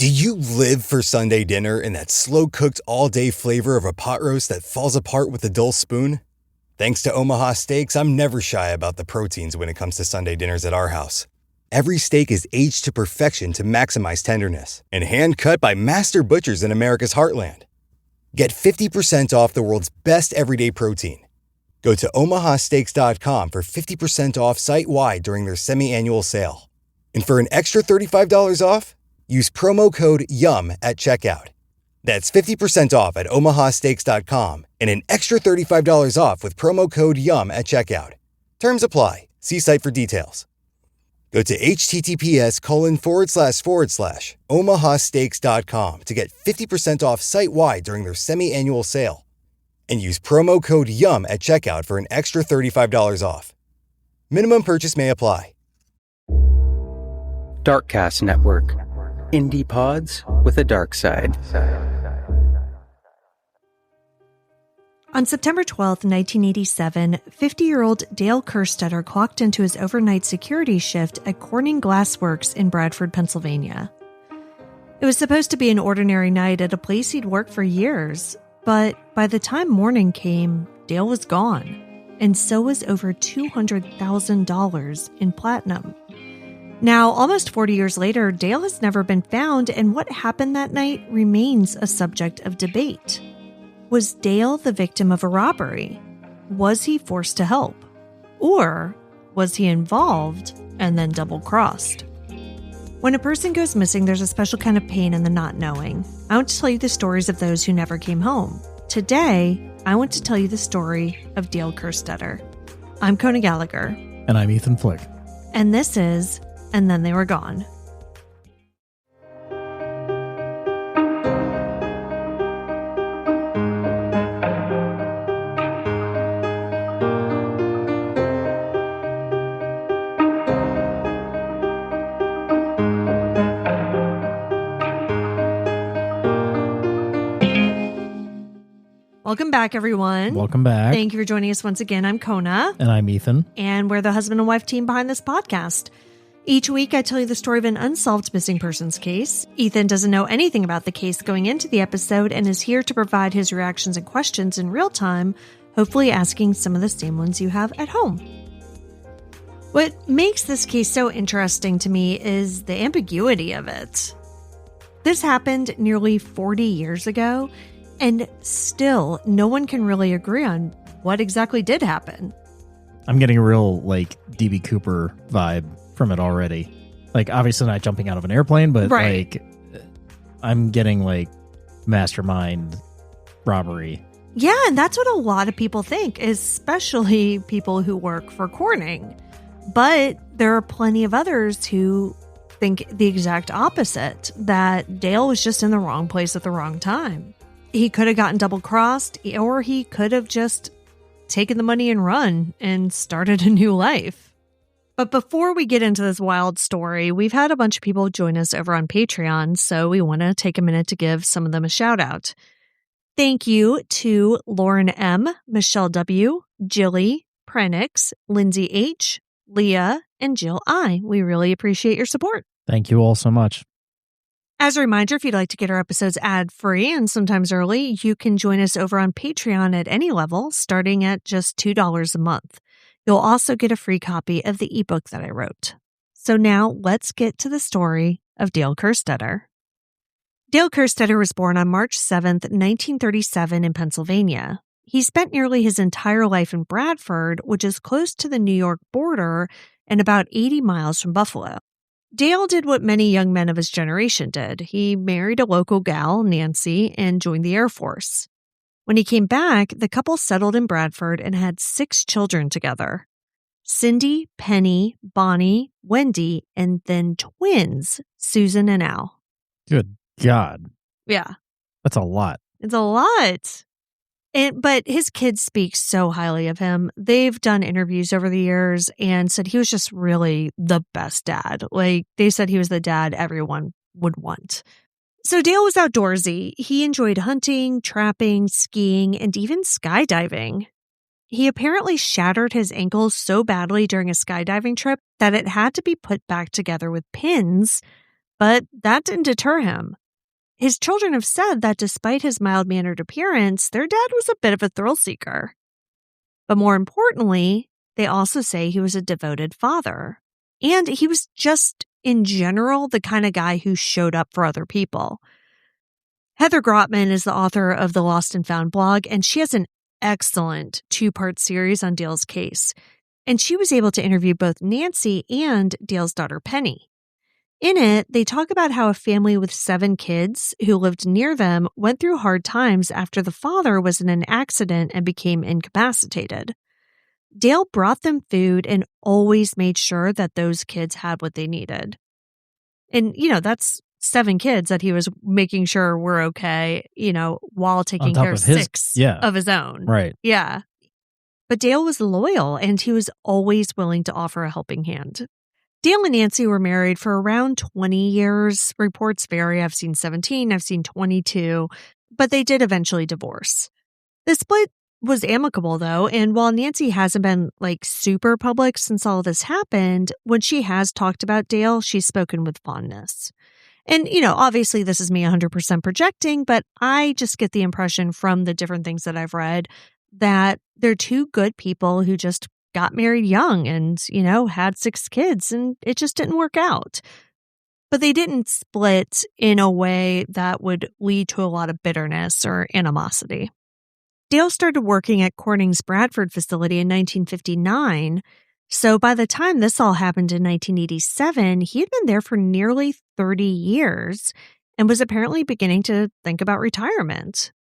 Do you live for Sunday dinner and that slow-cooked all-day flavor of a pot roast that falls apart with a dull spoon? Thanks to Omaha Steaks, I'm never shy about the proteins when it comes to Sunday dinners at our house. Every steak is aged to perfection to maximize tenderness and hand-cut by master butchers in America's heartland. Get 50% off the world's best everyday protein. Go to omahasteaks.com for 50% off site-wide during their semi-annual sale. And for an extra $35 off, use promo code YUM at checkout. That's 50% off at omahasteaks.com and an extra $35 off with promo code YUM at checkout. Terms apply. See site for details. Go to https://omahasteaks.com to get 50% off site-wide during their semi-annual sale. And use promo code YUM at checkout for an extra $35 off. Minimum purchase may apply. Darkcast Network. Indie pods with a dark side. On September 12, 1987, 50-year-old Dale Kerstetter clocked into his overnight security shift at Corning Glassworks in Bradford, Pennsylvania. It was supposed to be an ordinary night at a place he'd worked for years, but by the time morning came, Dale was gone, and so was over $200,000 in platinum. Now, almost 40 years later, Dale has never been found, and what happened that night remains a subject of debate. Was Dale the victim of a robbery? Was he forced to help? Or was he involved and then double-crossed? When a person goes missing, there's a special kind of pain in the not knowing. I want to tell you the stories of those who never came home. Today, I want to tell you the story of Dale Kerstetter. I'm Kona Gallagher. And I'm Ethan Flick. And this is And Then They Were Gone. Welcome back, everyone. Welcome back. Thank you for joining us once again. I'm Kona. And I'm Ethan. And we're the husband and wife team behind this podcast. Each week, I tell you the story of an unsolved missing persons case. Ethan doesn't know anything about the case going into the episode and is here to provide his reactions and questions in real time, hopefully asking some of the same ones you have at home. What makes this case so interesting to me is the ambiguity of it. This happened nearly 40 years ago, and still, no one can really agree on what exactly did happen. I'm getting a real, D.B. Cooper vibe from it already. Obviously not jumping out of an airplane, but, right. I'm getting, mastermind robbery. Yeah, and that's what a lot of people think, especially people who work for Corning. But there are plenty of others who think the exact opposite, that Dale was just in the wrong place at the wrong time. He could have gotten double-crossed, or he could have just taken the money and run and started a new life. But before we get into this wild story, we've had a bunch of people join us over on Patreon, so we want to take a minute to give some of them a shout-out. Thank you to Lauren M., Michelle W., Jilly, Prenix, Lindsay H., Leah, and Jill I. We really appreciate your support. Thank you all so much. As a reminder, if you'd like to get our episodes ad-free and sometimes early, you can join us over on Patreon at any level, starting at just $2 a month. You'll also get a free copy of the ebook that I wrote. So now let's get to the story of Dale Kerstetter. Dale Kerstetter was born on March 7th, 1937 in Pennsylvania. He spent nearly his entire life in Bradford, which is close to the New York border and about 80 miles from Buffalo. Dale did what many young men of his generation did. He married a local gal, Nancy, and joined the Air Force. When he came back, the couple settled in Bradford and had 6 children together. Cindy, Penny, Bonnie, Wendy, and then twins, Susan and Al. Good God. Yeah. That's a lot. It's a lot. But his kids speak so highly of him. They've done interviews over the years and said he was just really the best dad. They said he was the dad everyone would want. So Dale was outdoorsy. He enjoyed hunting, trapping, skiing, and even skydiving. He apparently shattered his ankle so badly during a skydiving trip that it had to be put back together with pins, But that didn't deter him. His children have said that despite his mild-mannered appearance, their dad was a bit of a thrill seeker. But more importantly, they also say he was a devoted father. And he was just, in general, the kind of guy who showed up for other people. Heather Grotman is the author of the Lost and Found blog, and she has an excellent 2-part series on Dale's case. And she was able to interview both Nancy and Dale's daughter, Penny. In it, they talk about how a family with 7 kids who lived near them went through hard times after the father was in an accident and became incapacitated. Dale brought them food and always made sure that those kids had what they needed. And, that's 7 kids that he was making sure were okay, while taking care of 6 of his own. Right. Yeah. But Dale was loyal, and he was always willing to offer a helping hand. Dale and Nancy were married for around 20 years. Reports vary. I've seen 17, I've seen 22, but they did eventually divorce. The split was amicable, though, and while Nancy hasn't been, super public since all this happened, when she has talked about Dale, she's spoken with fondness. And, obviously this is me 100% projecting, but I just get the impression from the different things that I've read that they're 2 good people who just got married young and, had 6 kids, and it just didn't work out. But they didn't split in a way that would lead to a lot of bitterness or animosity. Dale started working at Corning's Bradford facility in 1959, so by the time this all happened in 1987, he had been there for nearly 30 years and was apparently beginning to think about retirement.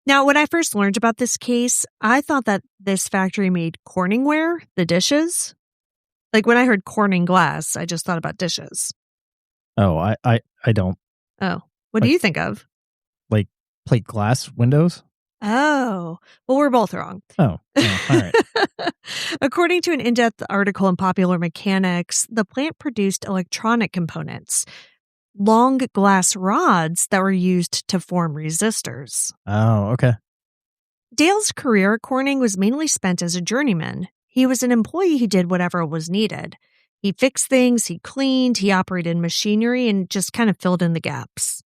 Now, when I first learned about this case, I thought that this factory made Corningware, the dishes. When I heard Corning Glass, I just thought about dishes. Oh, I don't. Oh, what do you think of? Plate glass windows? Oh, well, we're both wrong. Oh, all right. According to an in-depth article in Popular Mechanics, the plant produced electronic components, long glass rods that were used to form resistors. Oh, okay. Dale's career at Corning was mainly spent as a journeyman. He was an employee who did whatever was needed. He fixed things, he cleaned, he operated machinery, and just kind of filled in the gaps.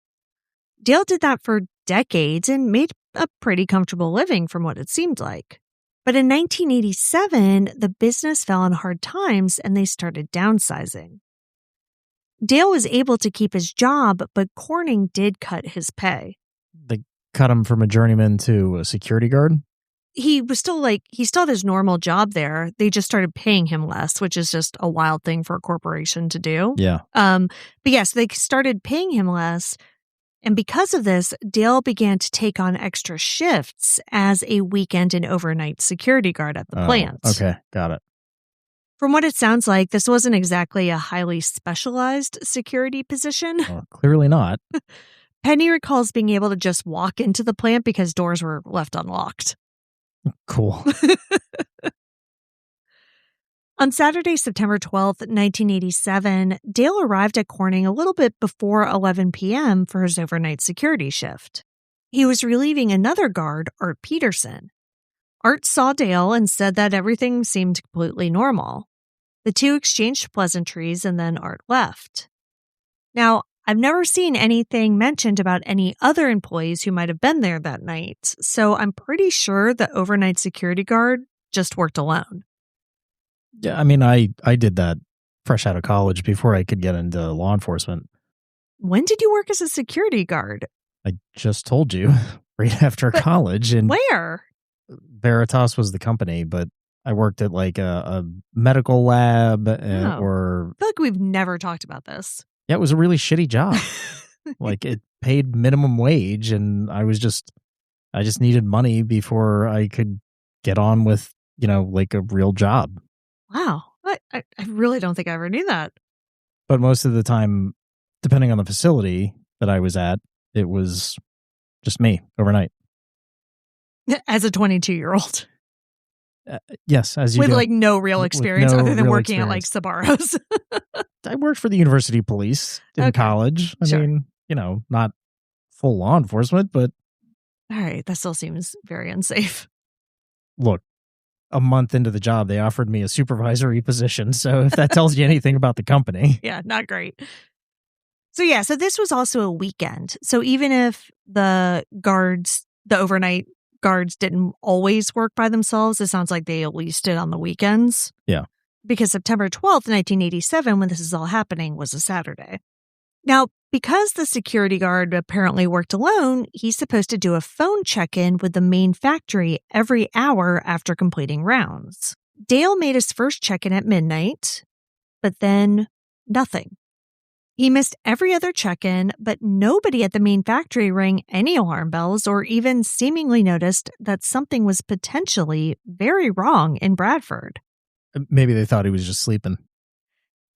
Dale did that for decades and made a pretty comfortable living from what it seemed like. But in 1987, the business fell on hard times and they started downsizing. Dale was able to keep his job, but Corning did cut his pay. They cut him from a journeyman to a security guard? He was still he still had his normal job there. They just started paying him less, which is just a wild thing for a corporation to do. Yeah. But yes, they started paying him less. And because of this, Dale began to take on extra shifts as a weekend and overnight security guard at the plant. Okay, got it. From what it sounds like, this wasn't exactly a highly specialized security position. Well, clearly not. Penny recalls being able to just walk into the plant because doors were left unlocked. Cool. On Saturday, September 12th, 1987, Dale arrived at Corning a little bit before 11 p.m. for his overnight security shift. He was relieving another guard, Art Peterson. Art saw Dale and said that everything seemed completely normal. The 2 exchanged pleasantries and then Art left. Now, I've never seen anything mentioned about any other employees who might have been there that night, so I'm pretty sure the overnight security guard just worked alone. Yeah, I mean, I did that fresh out of college before I could get into law enforcement. When did you work as a security guard? I just told you, right after college. And where? Veritas was the company, but I worked at a medical lab or... I feel like we've never talked about this. Yeah, it was a really shitty job. It paid minimum wage, and I just needed money before I could get on with, a real job. Wow. I really don't think I ever knew that. But most of the time, depending on the facility that I was at, it was just me overnight. As a 22-year-old. Yes, as you with do. No real experience no other than real working experience. at Sbarro's. I worked for the university police in college. I mean, not full law enforcement, but... All right, that still seems very unsafe. Look, a month into the job, they offered me a supervisory position. So if that tells you anything about the company. Yeah, not great. So this was also a weekend. So even if the overnight guards didn't always work by themselves, it sounds like they at least did on the weekends. Yeah. Because September 12th, 1987, when this is all happening, was a Saturday. Now, because the security guard apparently worked alone, he's supposed to do a phone check-in with the main factory every hour after completing rounds. Dale made his first check-in at midnight, but then nothing. He missed every other check-in, but nobody at the main factory rang any alarm bells or even seemingly noticed that something was potentially very wrong in Bradford. Maybe they thought he was just sleeping.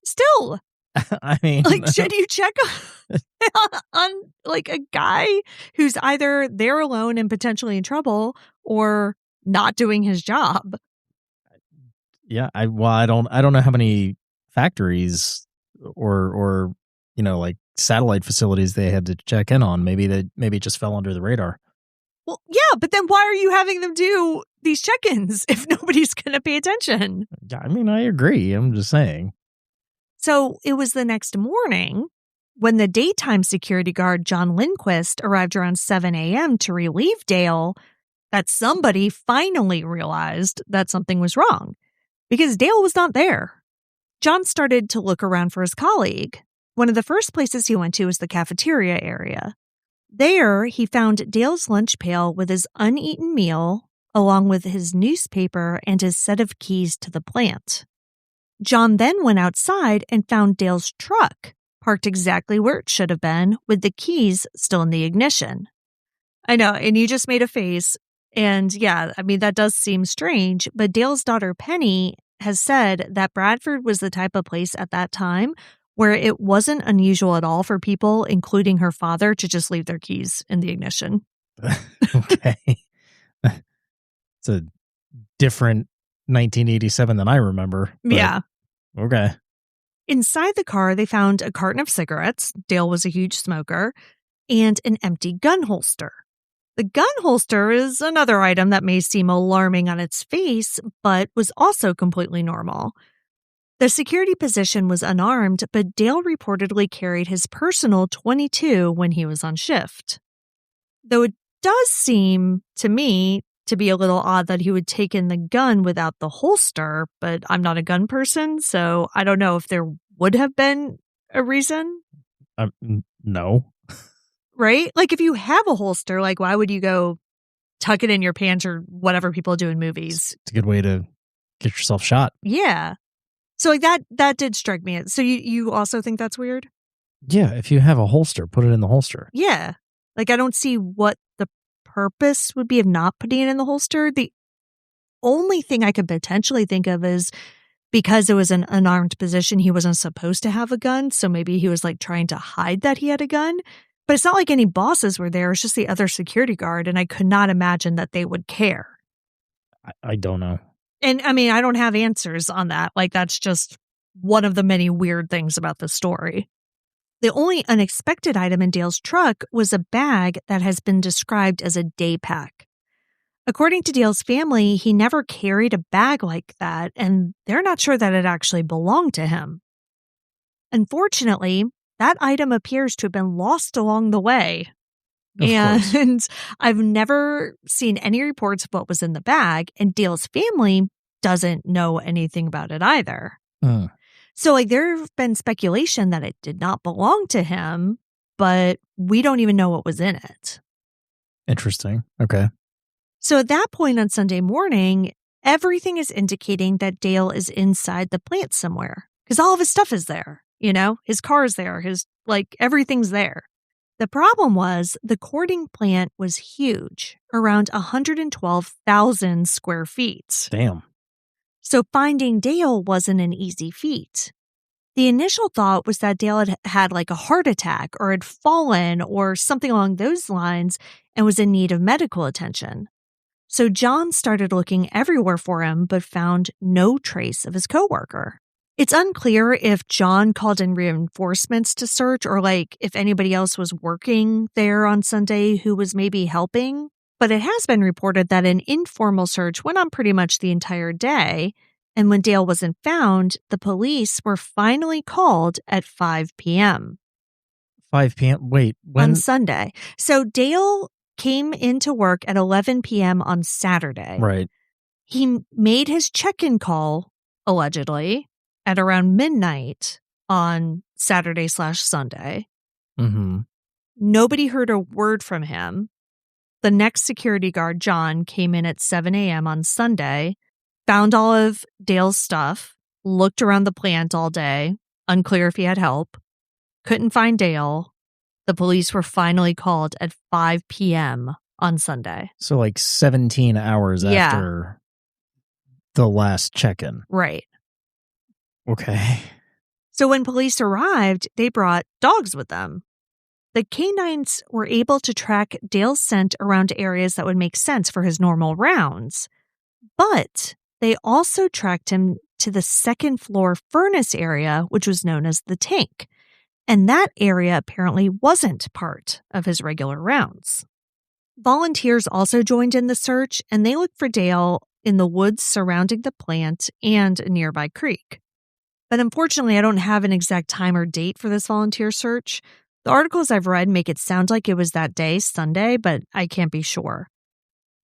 Still, I mean, should you check on like a guy who's either there alone and potentially in trouble or not doing his job? Yeah, I don't know how many factories or like satellite facilities they had to check in on. Maybe it just fell under the radar. Well, yeah, but then why are you having them do these check-ins if nobody's going to pay attention? I mean, I agree. I'm just saying. So it was the next morning when the daytime security guard, John Lindquist, arrived around 7 a.m. to relieve Dale that somebody finally realized that something was wrong because Dale was not there. John started to look around for his colleague. One of the first places he went to was the cafeteria area. There, he found Dale's lunch pail with his uneaten meal, along with his newspaper and his set of keys to the plant. John then went outside and found Dale's truck, parked exactly where it should have been, with the keys still in the ignition. I know, and you just made a face, and yeah, I mean, that does seem strange, but Dale's daughter, Penny, has said that Bradford was the type of place at that time where it wasn't unusual at all for people, including her father, to just leave their keys in the ignition. Okay. It's a different 1987 than I remember. Yeah. Okay. Inside the car, they found a carton of cigarettes. Dale was a huge smoker, and an empty gun holster. The gun holster is another item that may seem alarming on its face, but was also completely normal. The security position was unarmed, but Dale reportedly carried his personal .22 when he was on shift. Though it does seem, to me, to be a little odd that he would take in the gun without the holster, but I'm not a gun person, so I don't know if there would have been a reason. No. Right? Like, if you have a holster, like, why would you go tuck it in your pants or whatever people do in movies? It's a good way to get yourself shot. Yeah. So, like, that did strike me. So you also think that's weird? Yeah, if you have a holster, put it in the holster. Yeah. Like, I don't see what the purpose would be of not putting it in the holster. The only thing I could potentially think of is because it was an unarmed position, he wasn't supposed to have a gun. So maybe he was like trying to hide that he had a gun. But it's not like any bosses were there. It's just the other security guard. And I could not imagine that they would care. I don't know. And I mean, I don't have answers on that. Like, that's just one of the many weird things about the story. The only unexpected item in Dale's truck was a bag that has been described as a day pack. According to Dale's family, he never carried a bag like that, and they're not sure that it actually belonged to him. Unfortunately, that item appears to have been lost along the way. And I've never seen any reports of what was in the bag, and Dale's family doesn't know anything about it either. So, like, there have been speculation that it did not belong to him, but we don't even know what was in it. Interesting. Okay. So at that point on Sunday morning, everything is indicating that Dale is inside the plant somewhere because all of his stuff is there. You know, his car is there. Everything's there. The problem was the Corning plant was huge, around 112,000 square feet. Damn. So finding Dale wasn't an easy feat. The initial thought was that Dale had like a heart attack or had fallen or something along those lines and was in need of medical attention. So John started looking everywhere for him but found no trace of his coworker. It's unclear if John called in reinforcements to search or like if anybody else was working there on Sunday who was maybe helping, but it has been reported that an informal search went on pretty much the entire day, and when Dale wasn't found, the police were finally called at 5 p.m. 5 p.m. Wait, on when? Sunday. So Dale came into work at 11 p.m. on Saturday. Right. He made his check-in call, allegedly, at around midnight on Saturday/Sunday. Mm-hmm. Nobody heard a word from him. The next security guard, John, came in at 7 a.m. on Sunday, found all of Dale's stuff, looked around the plant all day, unclear if he had help, couldn't find Dale. The police were finally called at 5 p.m. on Sunday. So like 17 hours Yeah. after the last check-in. Right. Okay. So when police arrived, they brought dogs with them. The canines were able to track Dale's scent around areas that would make sense for his normal rounds. But they also tracked him to the second floor furnace area, which was known as the tank. And that area apparently wasn't part of his regular rounds. Volunteers also joined in the search, and they looked for Dale in the woods surrounding the plant and a nearby creek. But unfortunately, I don't have an exact time or date for this volunteer search. The articles I've read make it sound like it was that day, Sunday, but I can't be sure.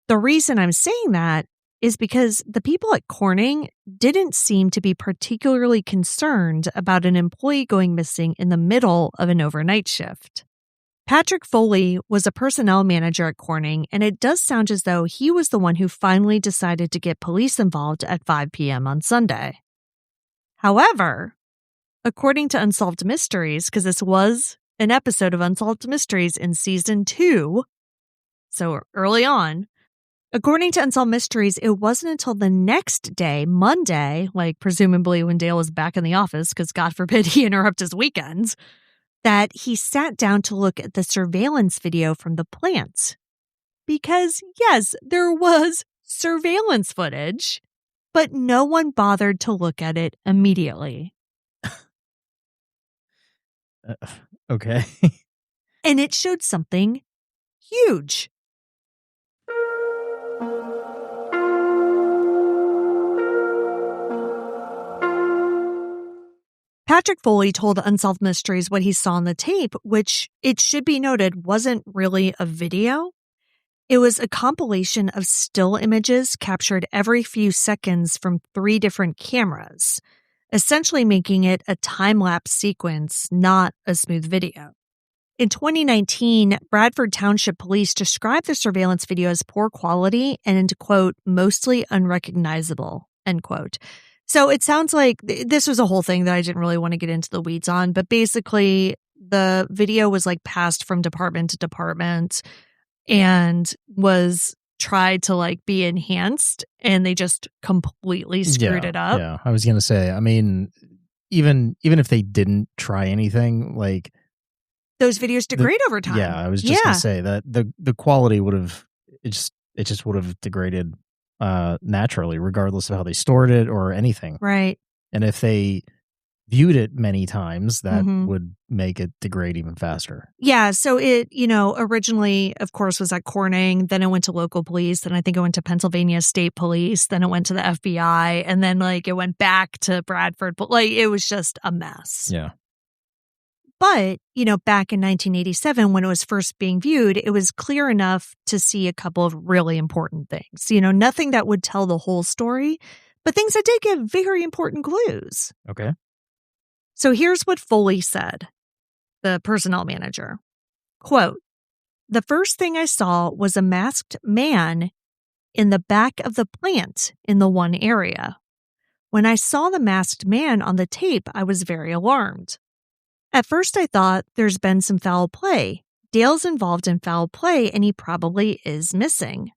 The reason I'm saying that is because the people at Corning didn't seem to be particularly concerned about an employee going missing in the middle of an overnight shift. Patrick Foley was a personnel manager at Corning, and it does sound as though he was the one who finally decided to get police involved at 5 p.m. on Sunday. However, according to Unsolved Mysteries, because this was an episode of Unsolved Mysteries in season 2, so early on, according to Unsolved Mysteries, it wasn't until the next day, Monday, like presumably when Dale was back in the office, because God forbid he interrupt his weekends, that he sat down to look at the surveillance video from the plant. Because, yes, there was surveillance footage, but no one bothered to look at it immediately. Okay. And it showed something huge. Patrick Foley told Unsolved Mysteries what he saw on the tape, which, it should be noted, wasn't really a video. It was a compilation of still images captured every few seconds from 3 different cameras, essentially making it a time-lapse sequence, not a smooth video. In 2019, Bradford Township Police described the surveillance video as poor quality and, quote, mostly unrecognizable, end quote. So it sounds like this was a whole thing that I didn't really want to get into the weeds on, but basically the video was like passed from department to department and was tried to like be enhanced, and they just completely screwed it up. Yeah, I was going to say, I mean, even if they didn't try anything, like those videos degrade over time. Yeah, I was just going to say that the quality would have, it just would have degraded naturally, regardless of how they stored it or anything. Right. And if they viewed it many times, that would make it degrade even faster. Yeah. So it, originally, of course, was at Corning. Then it went to local police. Then I think it went to Pennsylvania State Police. Then it went to the FBI. And then like it went back to Bradford. But like it was just a mess. Yeah. But, back in 1987, when it was first being viewed, it was clear enough to see a couple of really important things. Nothing that would tell the whole story, but things that did give very important clues. Okay. So here's what Foley said, the personnel manager. Quote, "The first thing I saw was a masked man in the back of the plant in the one area. When I saw the masked man on the tape, I was very alarmed. At first, I thought there's been some foul play. Dale's involved in foul play, and he probably is missing.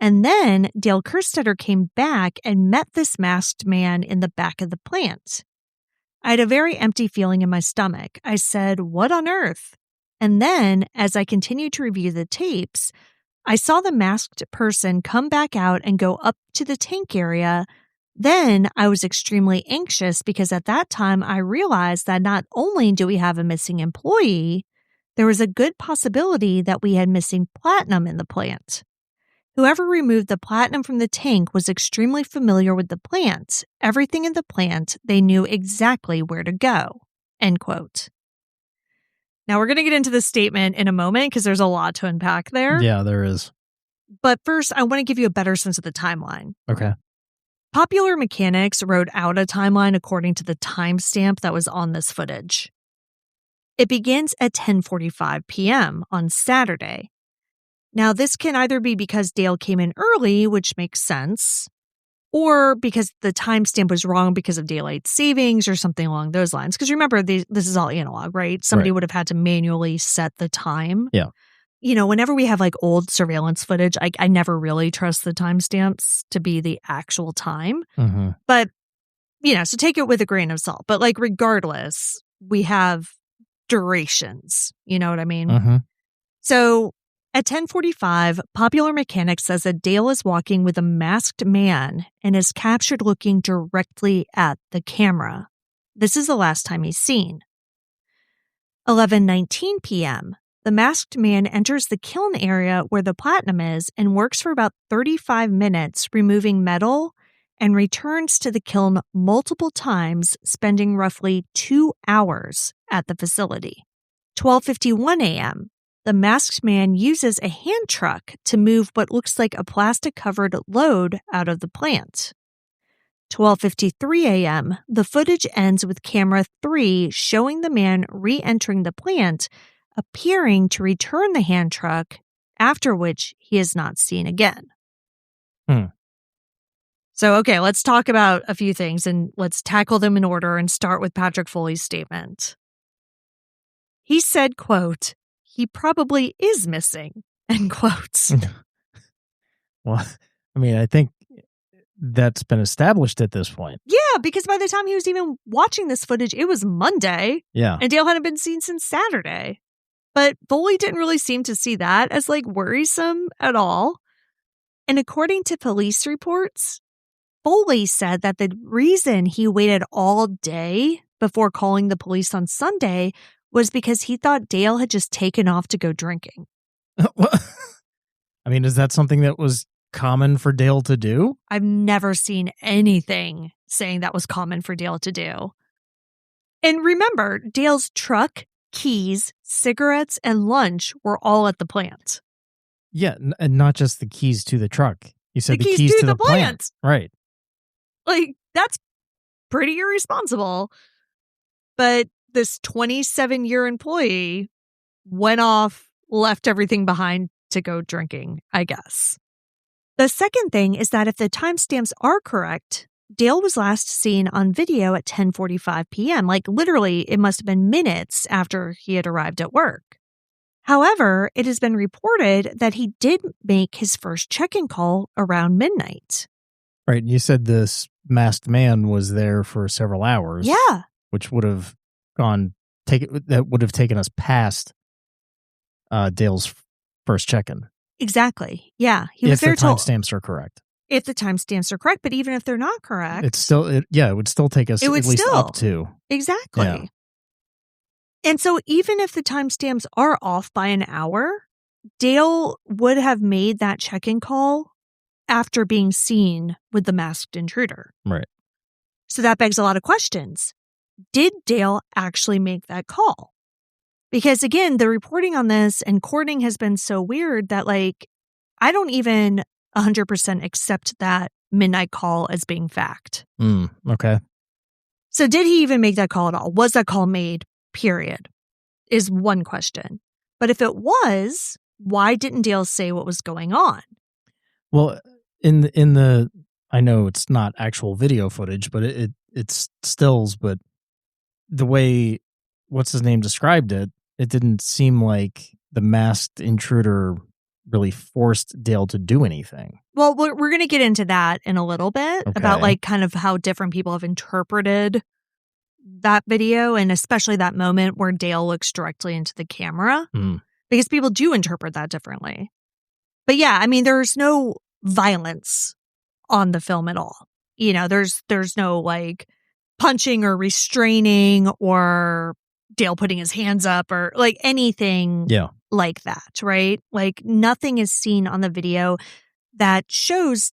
And then Dale Kerstetter came back and met this masked man in the back of the plant. I had a very empty feeling in my stomach. I said, 'What on earth?' And then, as I continued to review the tapes, I saw the masked person come back out and go up to the tank area. Then I was extremely anxious because at that time I realized that not only do we have a missing employee, there was a good possibility that we had missing platinum in the plant. Whoever removed the platinum from the tank was extremely familiar with the plant. Everything in the plant, they knew exactly where to go." End quote. Now, we're going to get into this statement in a moment because there's a lot to unpack there. Yeah, there is. But first, I want to give you a better sense of the timeline. Okay. Popular Mechanics wrote out a timeline according to the timestamp that was on this footage. It begins at 10:45 p.m. on Saturday. Now, this can either be because Dale came in early, which makes sense, or because the timestamp was wrong because of daylight savings or something along those lines. Because remember, this is all analog, right? Somebody would have had to manually set the time. Yeah. You know, whenever we have like old surveillance footage, I never really trust the timestamps to be the actual time. Mm-hmm. But, you know, so take it with a grain of salt. But like regardless, we have durations. You know what I mean? Mm-hmm. So at 10:45, Popular Mechanics says that Dale is walking with a masked man and is captured looking directly at the camera. This is the last time he's seen. 11:19 p.m., the masked man enters the kiln area where the platinum is and works for about 35 minutes removing metal and returns to the kiln multiple times, spending roughly 2 hours at the facility. 12:51 a.m., the masked man uses a hand truck to move what looks like a plastic-covered load out of the plant. 12:53 a.m., the footage ends with camera 3 showing the man re-entering the plant, appearing to return the hand truck, after which he is not seen again. So, okay, let's talk about a few things and let's tackle them in order and start with Patrick Foley's statement. He said, quote, "He probably is missing," end quotes. Well, I mean, I think that's been established at this point. Yeah, because by the time he was even watching this footage, it was Monday. Yeah. And Dale hadn't been seen since Saturday. But Foley didn't really seem to see that as like worrisome at all. And according to police reports, Foley said that the reason he waited all day before calling the police on Sunday was because he thought Dale had just taken off to go drinking. I mean, is that something that was common for Dale to do? I've never seen anything saying that was common for Dale to do. And remember, Dale's truck, keys, cigarettes, and lunch were all at the plant. Yeah, and not just the keys to the truck. You said The the keys keys to to the the plant. Right. Like, that's pretty irresponsible. But this 27-year employee went off, left everything behind to go drinking, I guess. The second thing is that if the timestamps are correct, Dale was last seen on video at 10:45 p.m. Like, literally, it must have been minutes after he had arrived at work. However, it has been reported that he did make his first check-in call around midnight. Right. You said this masked man was there for several hours. Yeah. Which would have that would have taken us past Dale's first check-in. Exactly. Yeah. He was there if the timestamps are correct. If the timestamps are correct, but even if they're not correct, It's still, it would still take us at least up to. Exactly. Yeah. And so even if the timestamps are off by an hour, Dale would have made that check-in call after being seen with the masked intruder. Right. So that begs a lot of questions. Did Dale actually make that call? Because again, the reporting on this and Corning has been so weird that like, I don't even 100% accept that midnight call as being fact. Okay. So did he even make that call at all? Was that call made? Period. Is one question. But if it was, why didn't Dale say what was going on? Well, in the I know it's not actual video footage, but it's stills, but the way what's his name described it, it didn't seem like the masked intruder really forced Dale to do anything. Well, we're going to get into that in a little bit about like kind of how different people have interpreted that video and especially that moment where Dale looks directly into the camera because people do interpret that differently. But yeah, I mean, there's no violence on the film at all. You know, there's no like punching or restraining or Dale putting his hands up or like anything like that, right? Like nothing is seen on the video that shows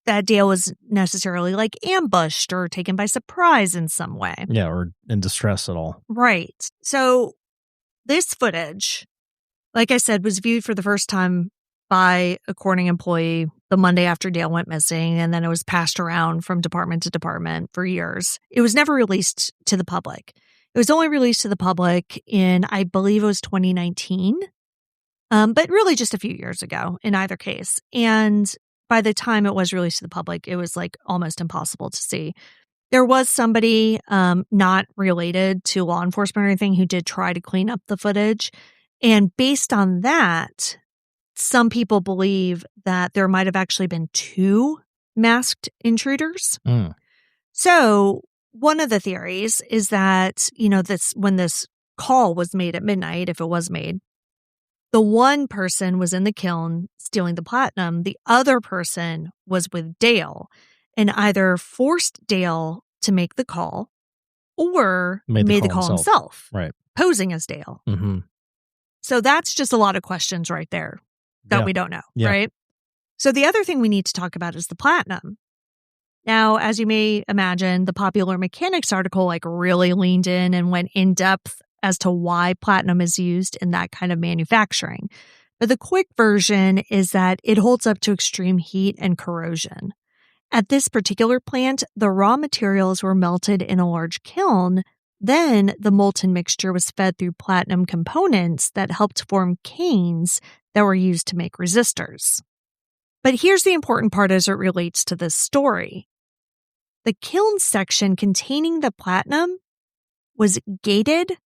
that Dale was necessarily like ambushed or taken by surprise in some way. Yeah, or in distress at all. Right. So This footage, like I said, was viewed for the first time by a Corning employee the Monday after Dale went missing, and then it was passed around from department to department for years. It was never released to the public. It was only released to the public in, I believe it was 2019, but really just a few years ago in either case. And by the time it was released to the public, it was like almost impossible to see. There was somebody not related to law enforcement or anything who did try to clean up the footage. And based on that, some people believe that there might have actually been 2 masked intruders. So one of the theories is that, when this call was made at midnight, if it was made, the one person was in the kiln stealing the platinum. The other person was with Dale and either forced Dale to make the call or made the call himself, right? Posing as Dale. Mm-hmm. So that's just a lot of questions right there that we don't know, right? So the other thing we need to talk about is the platinum. Now, as you may imagine, the Popular Mechanics article really leaned in and went in depth as to why platinum is used in that kind of manufacturing. But the quick version is that it holds up to extreme heat and corrosion. At this particular plant, the raw materials were melted in a large kiln. Then the molten mixture was fed through platinum components that helped form canes that were used to make resistors. But here's the important part as it relates to this story. The kiln section containing the platinum was gated,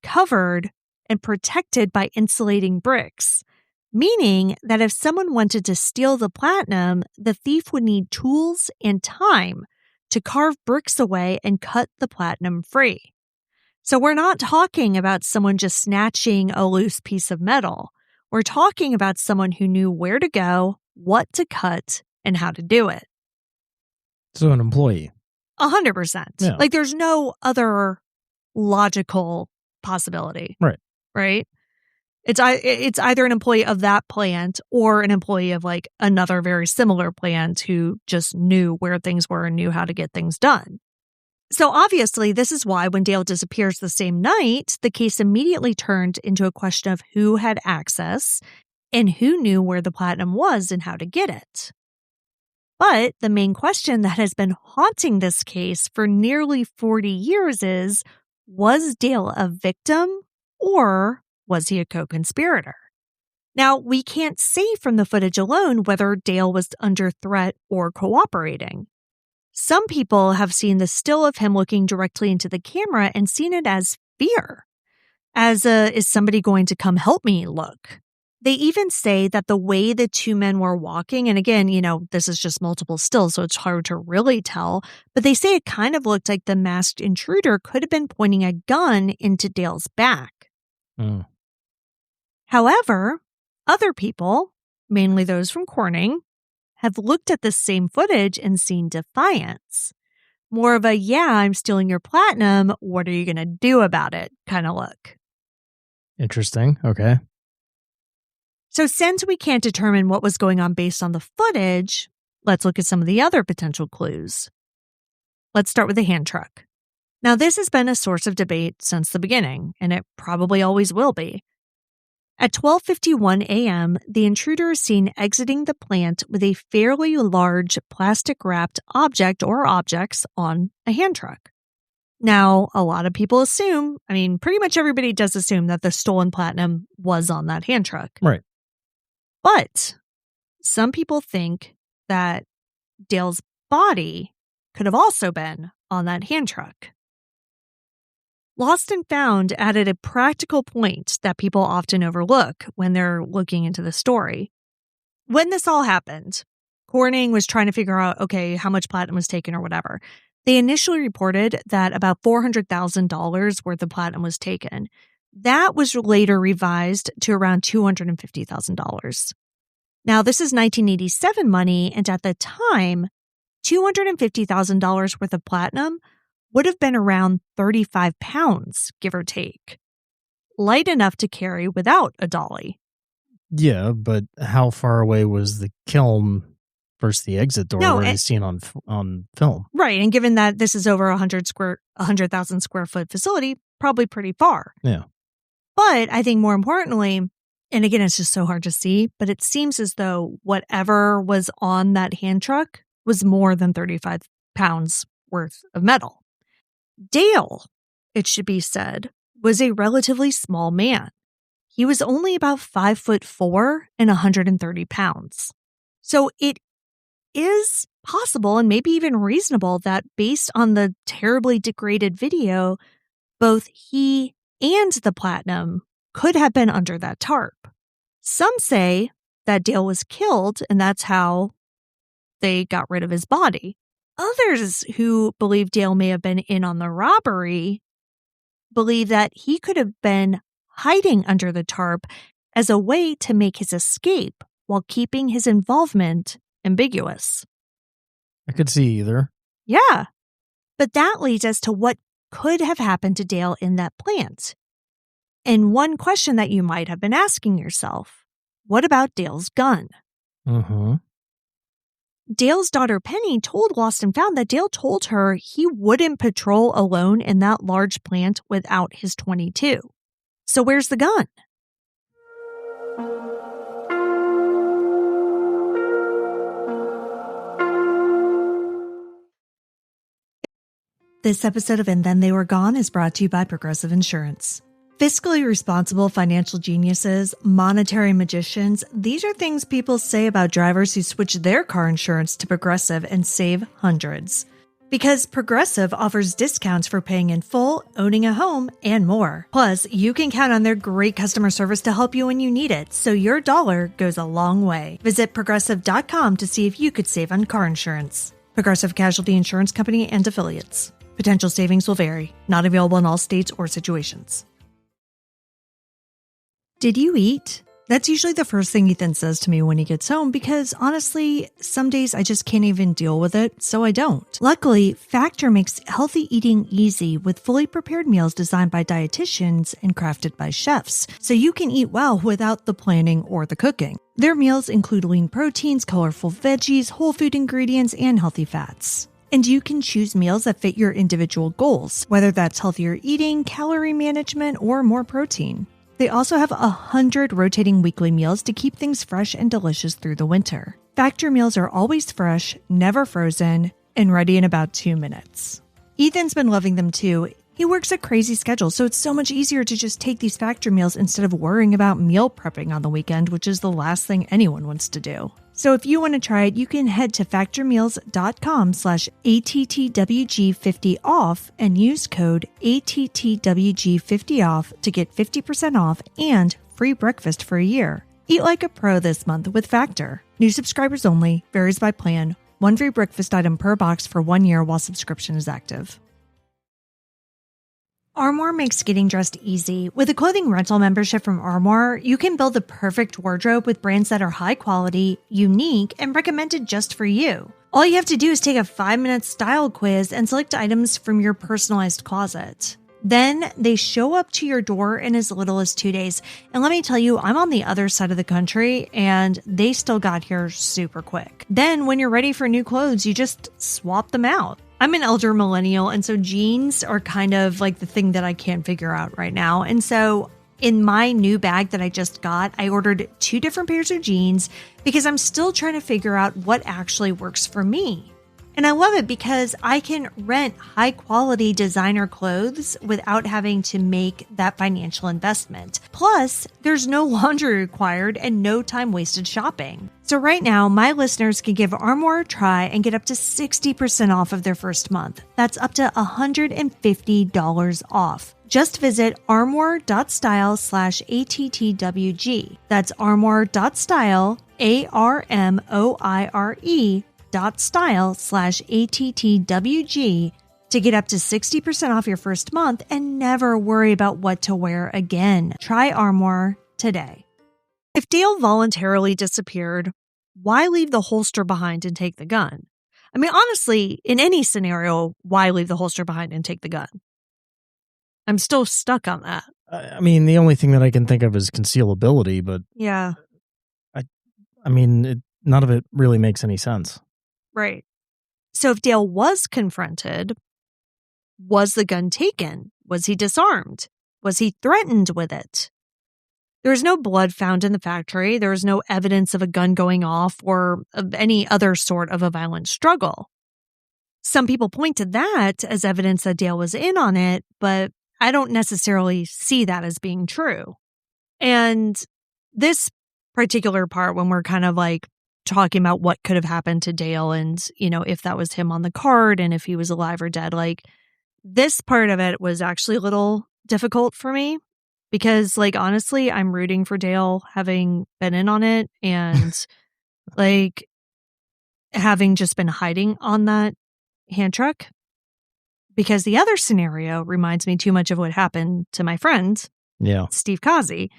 covered, and protected by insulating bricks, meaning that if someone wanted to steal the platinum, the thief would need tools and time to carve bricks away and cut the platinum free. So we're not talking about someone just snatching a loose piece of metal. We're talking about someone who knew where to go, what to cut, and how to do it. So an employee. 100%. Yeah. There's no other logical possibility. Right? It's either an employee of that plant or an employee of another very similar plant who just knew where things were and knew how to get things done. So obviously, this is why when Dale disappears the same night, the case immediately turned into a question of who had access and who knew where the platinum was and how to get it. But the main question that has been haunting this case for nearly 40 years is, was Dale a victim or was he a co-conspirator? Now, we can't say from the footage alone whether Dale was under threat or cooperating. Some people have seen the still of him looking directly into the camera and seen it as fear, as is somebody going to come help me look. They even say that the way the 2 men were walking, and again, this is just multiple stills, so it's hard to really tell, but they say it kind of looked like the masked intruder could have been pointing a gun into Dale's back. However, other people, mainly those from Corning, have looked at this same footage and seen defiance. More of a, I'm stealing your platinum, what are you going to do about it kind of look. Interesting. Okay. So since we can't determine what was going on based on the footage, let's look at some of the other potential clues. Let's start with the hand truck. Now, this has been a source of debate since the beginning, and it probably always will be. At 12:51 a.m., the intruder is seen exiting the plant with a fairly large plastic-wrapped object or objects on a hand truck. Now, a lot of people assume, pretty much everybody does assume that the stolen platinum was on that hand truck. Right. But some people think that Dale's body could have also been on that hand truck. Lost and Found added a practical point that people often overlook when they're looking into the story. When this all happened, Corning was trying to figure out, how much platinum was taken or whatever. They initially reported that about $400,000 worth of platinum was taken. That was later revised to around $250,000. Now, this is 1987 money, and at the time, $250,000 worth of platinum would have been around 35 pounds, give or take. Light enough to carry without a dolly. Yeah, but how far away was the kiln versus the exit door where it's seen on film? Right, and given that this is over 100,000 square foot facility, probably pretty far. Yeah. But I think more importantly, and again, it's just so hard to see, but it seems as though whatever was on that hand truck was more than 35 pounds worth of metal. Dale, it should be said, was a relatively small man. He was only about 5'4" and 130 pounds. So it is possible and maybe even reasonable that based on the terribly degraded video, both he and the Platinum could have been under that tarp. Some say that Dale was killed and that's how they got rid of his body. Others who believe Dale may have been in on the robbery believe that he could have been hiding under the tarp as a way to make his escape while keeping his involvement ambiguous. I could see either. Yeah. But that leads us to what could have happened to Dale in that plant. And one question that you might have been asking yourself, what about Dale's gun? Mm-hmm. Dale's daughter Penny told Lost and Found that Dale told her he wouldn't patrol alone in that large plant without his .22. So where's the gun? This episode of And Then They Were Gone is brought to you by Progressive Insurance. Fiscally responsible financial geniuses, monetary magicians, these are things people say about drivers who switch their car insurance to Progressive and save hundreds. Because Progressive offers discounts for paying in full, owning a home, and more. Plus, you can count on their great customer service to help you when you need it, so your dollar goes a long way. Visit Progressive.com to see if you could save on car insurance. Progressive Casualty Insurance Company and Affiliates. Potential savings will vary. Not available in all states or situations. Did you eat? That's usually the first thing Ethan says to me when he gets home because honestly, some days I just can't even deal with it, so I don't. Luckily, Factor makes healthy eating easy with fully prepared meals designed by dietitians and crafted by chefs, so you can eat well without the planning or the cooking. Their meals include lean proteins, colorful veggies, whole food ingredients, and healthy fats. And you can choose meals that fit your individual goals, whether that's healthier eating, calorie management, or more protein. They also have 100 rotating weekly meals to keep things fresh and delicious through the winter. Factor meals are always fresh, never frozen, and ready in about 2 minutes. Ethan's been loving them too. He works a crazy schedule, so it's so much easier to just take these Factor meals instead of worrying about meal prepping on the weekend, which is the last thing anyone wants to do. So if you want to try it, you can head to factormeals.com/ATTWG50OFF and use code ATTWG50OFF to get 50% off and free breakfast for a year. Eat like a pro this month with Factor. New subscribers only, varies by plan. One free breakfast item per box for 1 year while subscription is active. Armoire makes getting dressed easy. With a clothing rental membership from Armoire, you can build the perfect wardrobe with brands that are high quality, unique, and recommended just for you. All you have to do is take a 5-minute style quiz and select items from your personalized closet. Then they show up to your door in as little as 2 days. And let me tell you, I'm on the other side of the country and they still got here super quick. Then when you're ready for new clothes, you just swap them out. I'm an elder millennial, and so jeans are kind of like the thing that I can't figure out right now. And so in my new bag that I just got, I ordered 2 different pairs of jeans because I'm still trying to figure out what actually works for me. And I love it because I can rent high quality designer clothes without having to make that financial investment. Plus, there's no laundry required and no time wasted shopping. So right now, my listeners can give Armoire a try and get up to 60% off of their first month. That's up to $150 off. Just visit armoire.style/ATTWG. That's armoire.style, ARMOIRE.style/ATTWG to get up to 60% off your first month and never worry about what to wear again. Try Armoire today. If Dale voluntarily disappeared, why leave the holster behind and take the gun? I mean, honestly, in any scenario, why leave the holster behind and take the gun? I'm still stuck on that. I mean, the only thing that I can think of is concealability, but Yeah. I mean, none of it really makes any sense. Right. So if Dale was confronted, was the gun taken? Was he disarmed? Was he threatened with it? There was no blood found in the factory. There was no evidence of a gun going off or of any other sort of a violent struggle. Some people point to that as evidence that Dale was in on it, but I don't necessarily see that as being true. And this particular part, when we're kind of like talking about what could have happened to Dale and, if that was him on the card and if he was alive or dead, like this part of it was actually a little difficult for me because, like, honestly, I'm rooting for Dale having been in on it and like having just been hiding on that hand truck, because the other scenario reminds me too much of what happened to my friend, Steve Kazi.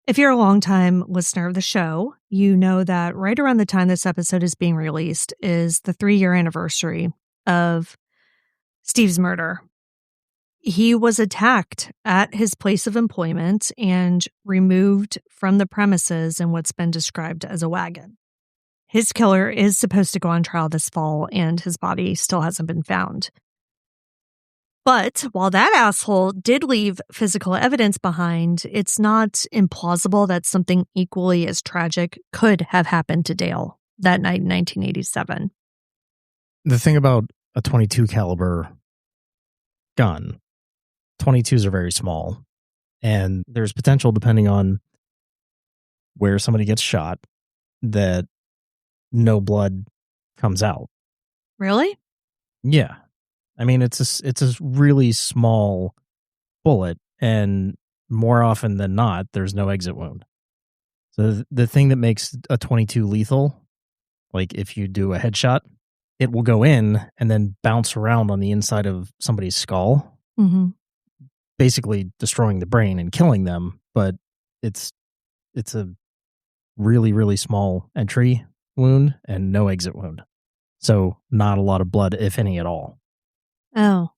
If you're a longtime listener of the show, you know that right around the time this episode is being released is the 3-year anniversary of Steve's murder. He was attacked at his place of employment and removed from the premises in what's been described as a wagon. His killer is supposed to go on trial this fall, and his body still hasn't been found. But while that asshole did leave physical evidence behind, it's not implausible that something equally as tragic could have happened to Dale that night in 1987. The thing about a .22 caliber gun, 22s are very small, and there's potential, depending on where somebody gets shot, that no blood comes out. Really? Yeah. I mean, it's a really small bullet, and more often than not, there's no exit wound. So the thing that makes a .22 lethal, like if you do a headshot, it will go in and then bounce around on the inside of somebody's skull, basically destroying the brain and killing them. But it's a really, really small entry wound and no exit wound. So not a lot of blood, if any at all. Oh,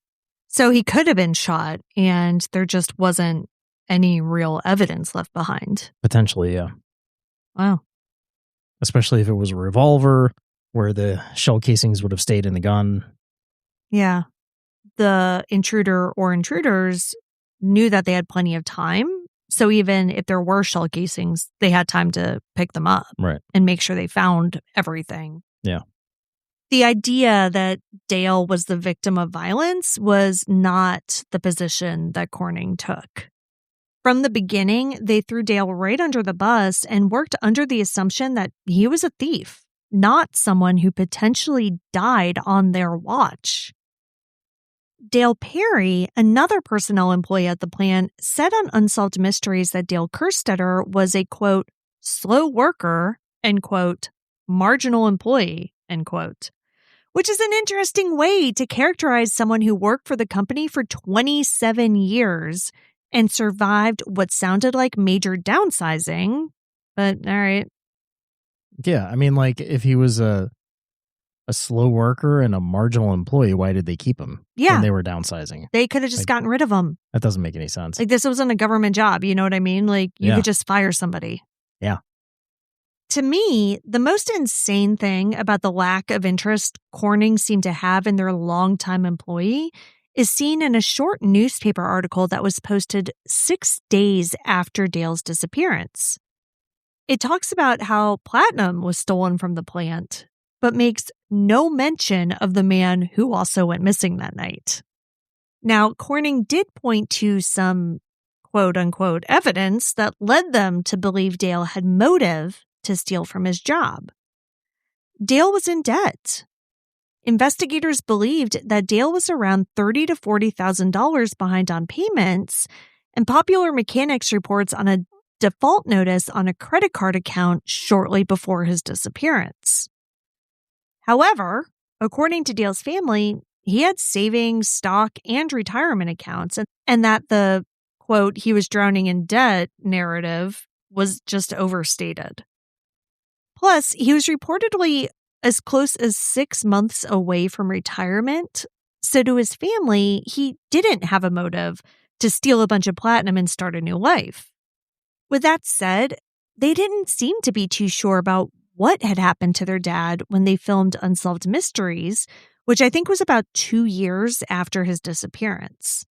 so he could have been shot and there just wasn't any real evidence left behind. Potentially, yeah. Wow. Especially if it was a revolver where the shell casings would have stayed in the gun. Yeah. The intruder or intruders knew that they had plenty of time. So even if there were shell casings, they had time to pick them up. Right. And make sure they found everything. Yeah. The idea that Dale was the victim of violence was not the position that Corning took. From the beginning, they threw Dale right under the bus and worked under the assumption that he was a thief, not someone who potentially died on their watch. Dale Perry, another personnel employee at the plant, said on Unsolved Mysteries that Dale Kerstetter was a, quote, slow worker, end quote, marginal employee, end quote, which is an interesting way to characterize someone who worked for the company for 27 years and survived what sounded like major downsizing. But all right. Yeah, I mean, like, if he was a slow worker and a marginal employee, why did they keep him? Yeah. When they were downsizing. They could have just gotten rid of him. That doesn't make any sense. Like, this wasn't a government job, you know what I mean? Like, you could just fire somebody. Yeah. To me, the most insane thing about the lack of interest Corning seemed to have in their longtime employee is seen in a short newspaper article that was posted 6 days after Dale's disappearance. It talks about how platinum was stolen from the plant, but makes no mention of the man who also went missing that night. Now, Corning did point to some quote-unquote evidence that led them to believe Dale had motive to steal from his job. Dale was in debt. Investigators believed that Dale was around $30,000 to $40,000 behind on payments, and Popular Mechanics reports on a default notice on a credit card account shortly before his disappearance. However, according to Dale's family, he had savings, stock, and retirement accounts, and that the, quote, he was drowning in debt narrative was just overstated. Plus, he was reportedly as close as 6 months away from retirement, so to his family, he didn't have a motive to steal a bunch of platinum and start a new life. With that said, they didn't seem to be too sure about what had happened to their dad when they filmed Unsolved Mysteries, which I think was about 2 years after his disappearance.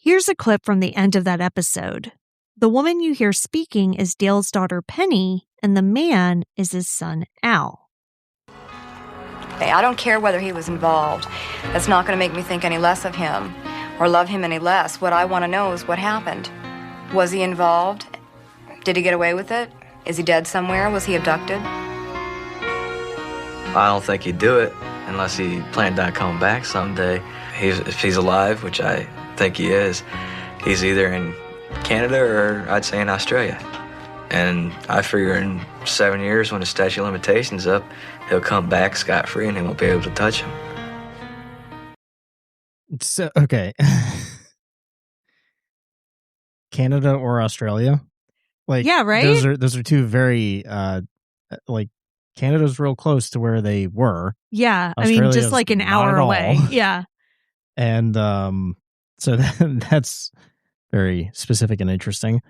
Here's a clip from the end of that episode. The woman you hear speaking is Dale's daughter, Penny, and the man is his son, Al. I don't care whether he was involved. That's not going to make me think any less of him or love him any less. What I want to know is what happened. Was he involved? Did he get away with it? Is he dead somewhere? Was he abducted? I don't think he'd do it unless he planned on coming back someday. If he's alive, which I think he is, he's either in Canada or I'd say in Australia. And I figure in 7 years when the statute of limitations up, he'll come back scot-free and they won't be able to touch him. So, okay. Canada or Australia? Like, yeah, right? Those are two very, like, Canada's real close to where they were. Yeah, I mean, just like an hour away. Yeah. And so that's very specific and interesting.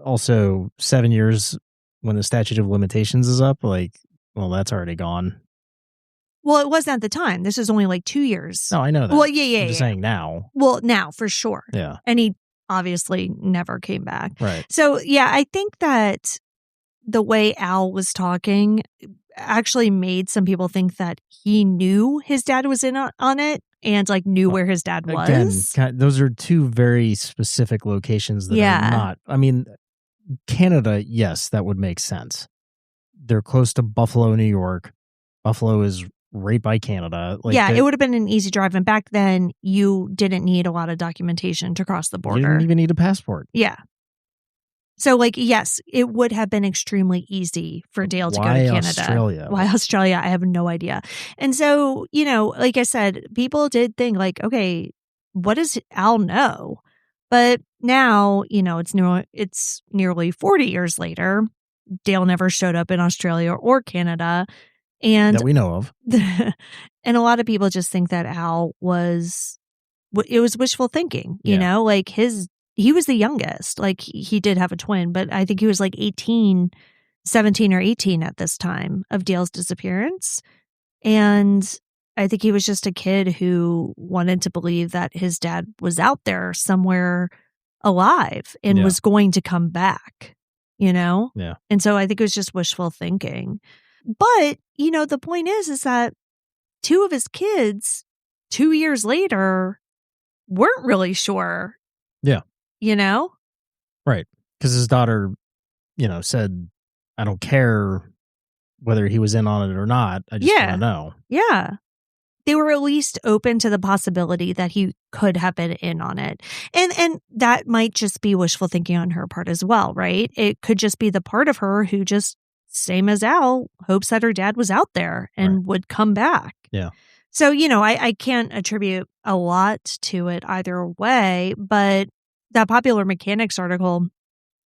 Also, 7 years when the statute of limitations is up, like, well, that's already gone. Well, it wasn't at the time. This was only like 2 years. No, I know that. Well, yeah. I'm just saying now. Well, now, for sure. Yeah. And he obviously never came back. Right. So, yeah, I think that the way Al was talking actually made some people think that he knew his dad was in on it and like knew where his dad was. Again, those are two very specific locations that are not. I mean, Canada, yes, that would make sense. They're close to Buffalo, New York. Buffalo is right by Canada. Like, yeah, it would have been an easy drive. And back then, you didn't need a lot of documentation to cross the border. You didn't even need a passport. Yeah. So, like, yes, it would have been extremely easy for Dale to go to Canada. Australia? Why Australia? I have no idea. And so, you know, like I said, people did think like, okay, what does Al know? But now, you know, it's nearly 40 years later. Dale never showed up in Australia or Canada. And that we know of. And a lot of people just think that Al it was wishful thinking, you know, like he was the youngest. Like he did have a twin, but I think he was like 17 or 18 at this time of Dale's disappearance. And I think he was just a kid who wanted to believe that his dad was out there somewhere alive and was going to come back, you know? Yeah. And so I think it was just wishful thinking. But, you know, the point is that two of his kids 2 years later weren't really sure. Yeah. You know? Right. Because his daughter, you know, said, I don't care whether he was in on it or not. I just want to know. Yeah. They were at least open to the possibility that he could have been in on it. And that might just be wishful thinking on her part as well, right? It could just be the part of her who just, same as Al, hopes that her dad was out there and would come back. Yeah. So, you know, I can't attribute a lot to it either way, but that Popular Mechanics article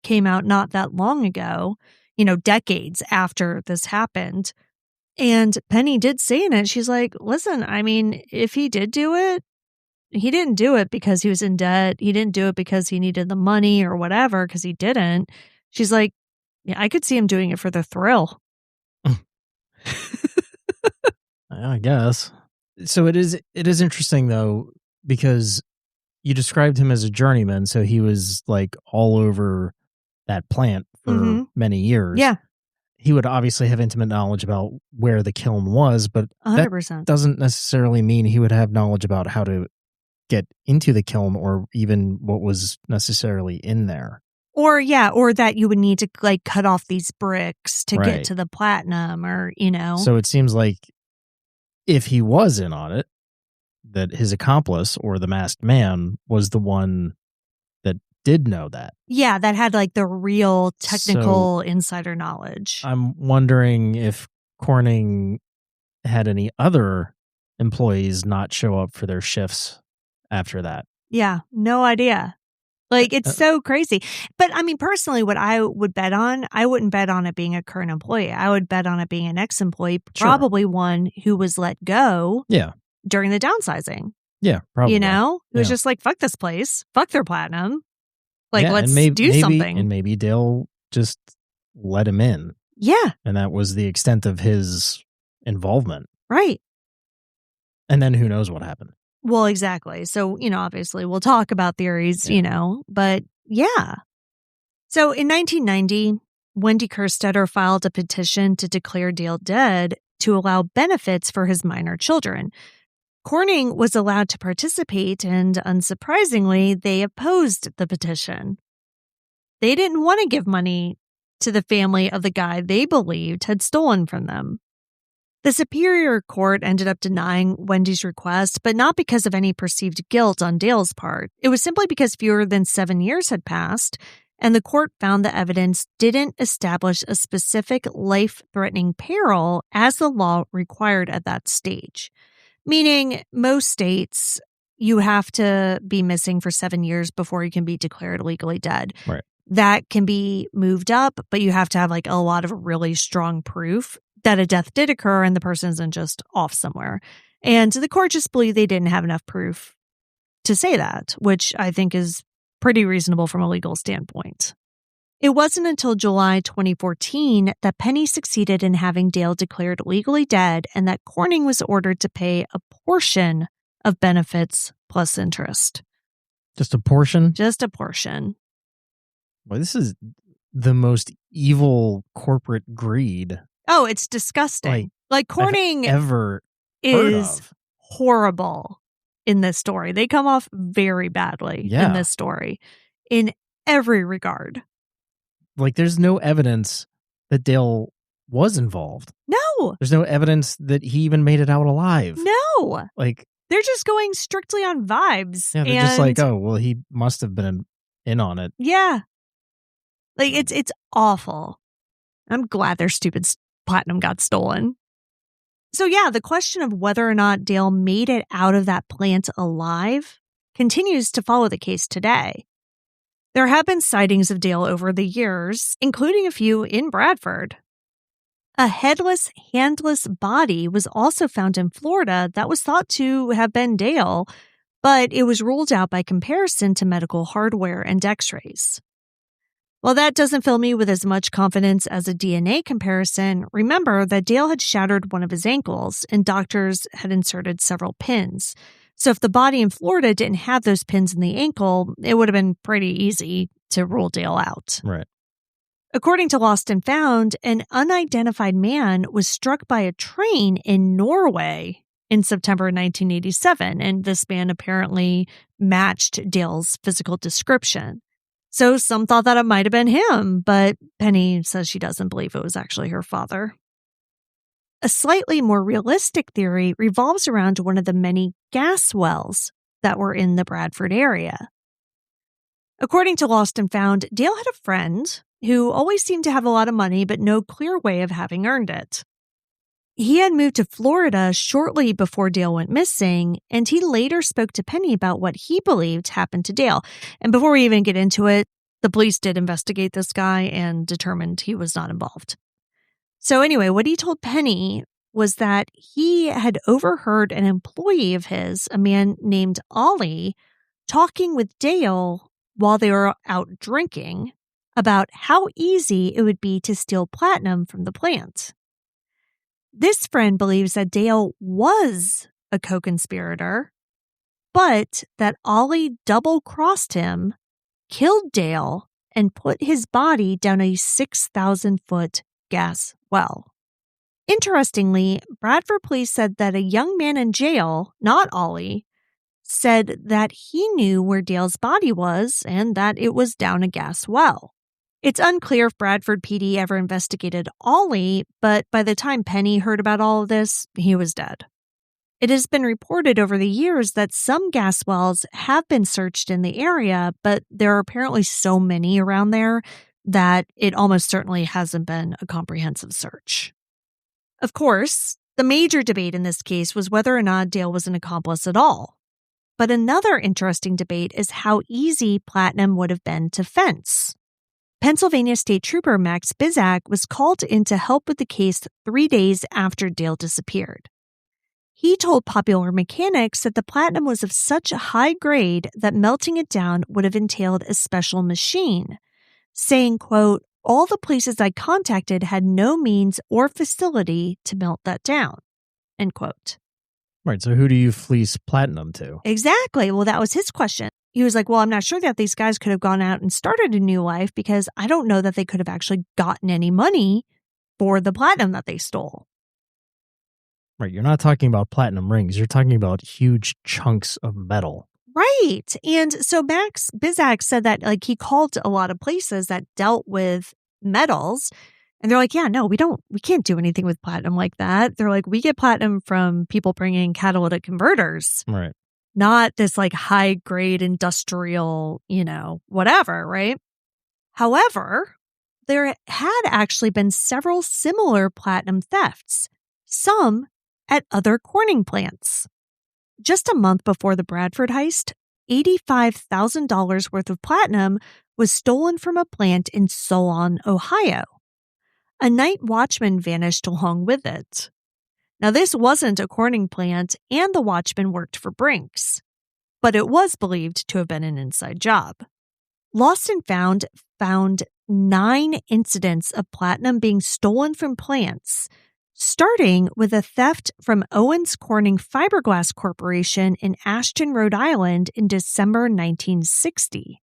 came out not that long ago, you know, decades after this happened. And Penny did say in it, she's like, listen, I mean, if he did do it, he didn't do it because he was in debt. He didn't do it because he needed the money or whatever, because he didn't. She's like, yeah, I could see him doing it for the thrill. I guess. So it is interesting, though, because you described him as a journeyman. So he was like all over that plant for many years. Yeah. He would obviously have intimate knowledge about where the kiln was, but 100%. that doesn't necessarily mean he would have knowledge about how to get into the kiln or even what was necessarily in there. Or that you would need to like cut off these bricks to get to the platinum or, you know. So it seems like if he was in on it, that his accomplice or the masked man was the one that did know that. Yeah, that had like the real technical insider knowledge. I'm wondering if Corning had any other employees not show up for their shifts after that. Yeah, no idea. Like, it's so crazy. But I mean, personally, what I would bet on, I wouldn't bet on it being a current employee. I would bet on it being an ex-employee, probably one who was let go during the downsizing. Yeah, probably. You know? It was just like, fuck this place. Fuck their platinum. Like, let's do something. And maybe Dale just let him in. Yeah. And that was the extent of his involvement. Right. And then who knows what happened. Well, exactly. So, obviously we'll talk about theories, but yeah. So in 1990, Wendy Kerstetter filed a petition to declare Dale dead to allow benefits for his minor children. Corning was allowed to participate, and unsurprisingly, they opposed the petition. They didn't want to give money to the family of the guy they believed had stolen from them. The Superior Court ended up denying Wendy's request, but not because of any perceived guilt on Dale's part. It was simply because fewer than 7 years had passed, and the court found the evidence didn't establish a specific life-threatening peril as the law required at that stage. Meaning, most states, you have to be missing for 7 years before you can be declared legally dead. Right. That can be moved up, but you have to have a lot of really strong proof that a death did occur and the person isn't just off somewhere. And the court just believed they didn't have enough proof to say that, which I think is pretty reasonable from a legal standpoint. It wasn't until July 2014 that Penny succeeded in having Dale declared legally dead and that Corning was ordered to pay a portion of benefits plus interest. Just a portion? Just a portion. Well, this is the most evil corporate greed. Oh, it's disgusting. Like Corning I've ever is horrible in this story. They come off very badly in this story in every regard. There's no evidence that Dale was involved. No. There's no evidence that he even made it out alive. No. They're just going strictly on vibes. Yeah, they're just oh, well, he must have been in on it. Yeah. It's awful. I'm glad their stupid platinum got stolen. So yeah, the question of whether or not Dale made it out of that plant alive continues to follow the case today. There have been sightings of Dale over the years, including a few in Bradford. A headless, handless body was also found in Florida that was thought to have been Dale, but it was ruled out by comparison to medical hardware and x-rays. While that doesn't fill me with as much confidence as a DNA comparison, remember that Dale had shattered one of his ankles and doctors had inserted several pins. So if the body in Florida didn't have those pins in the ankle, it would have been pretty easy to rule Dale out. Right. According to Lost and Found, an unidentified man was struck by a train in Norway in September 1987, and this man apparently matched Dale's physical description. So some thought that it might have been him, but Penny says she doesn't believe it was actually her father. A slightly more realistic theory revolves around one of the many gas wells that were in the Bradford area. According to Lost and Found, Dale had a friend who always seemed to have a lot of money but no clear way of having earned it. He had moved to Florida shortly before Dale went missing, and he later spoke to Penny about what he believed happened to Dale. And before we even get into it, the police did investigate this guy and determined he was not involved. So anyway, what he told Penny was that he had overheard an employee of his, a man named Ollie, talking with Dale while they were out drinking about how easy it would be to steal platinum from the plant. This friend believes that Dale was a co-conspirator, but that Ollie double-crossed him, killed Dale, and put his body down a 6,000-foot gas well. Interestingly, Bradford police said that a young man in jail, not Ollie, said that he knew where Dale's body was and that it was down a gas well. It's unclear if Bradford PD ever investigated Ollie, but by the time Penny heard about all of this, he was dead. It has been reported over the years that some gas wells have been searched in the area, but there are apparently so many around there that it almost certainly hasn't been a comprehensive search. Of course, the major debate in this case was whether or not Dale was an accomplice at all. But another interesting debate is how easy platinum would have been to fence. Pennsylvania State Trooper Max Bizak was called in to help with the case 3 days after Dale disappeared. He told Popular Mechanics that the platinum was of such a high grade that melting it down would have entailed a special machine, saying, quote, "All the places I contacted had no means or facility to melt that down," end quote. Right. So who do you fleece platinum to? Exactly. Well, that was his question. He was like, well, I'm not sure that these guys could have gone out and started a new life because I don't know that they could have actually gotten any money for the platinum that they stole. Right. You're not talking about platinum rings. You're talking about huge chunks of metal. Right. And so Max Bizak said that like he called a lot of places that dealt with metals. And they're like, yeah, no, we can't do anything with platinum like that. They're like, we get platinum from people bringing catalytic converters. Right. Not this like high grade industrial, whatever, right? However, there had actually been several similar platinum thefts, some at other Corning plants. Just a month before the Bradford heist, $85,000 worth of platinum was stolen from a plant in Solon, Ohio. A night watchman vanished along with it. Now, this wasn't a Corning plant, and the watchman worked for Brinks, but it was believed to have been an inside job. Lost and Found 9 incidents of platinum being stolen from plants, starting with a theft from Owens Corning Fiberglass Corporation in Ashton, Rhode Island in December 1960.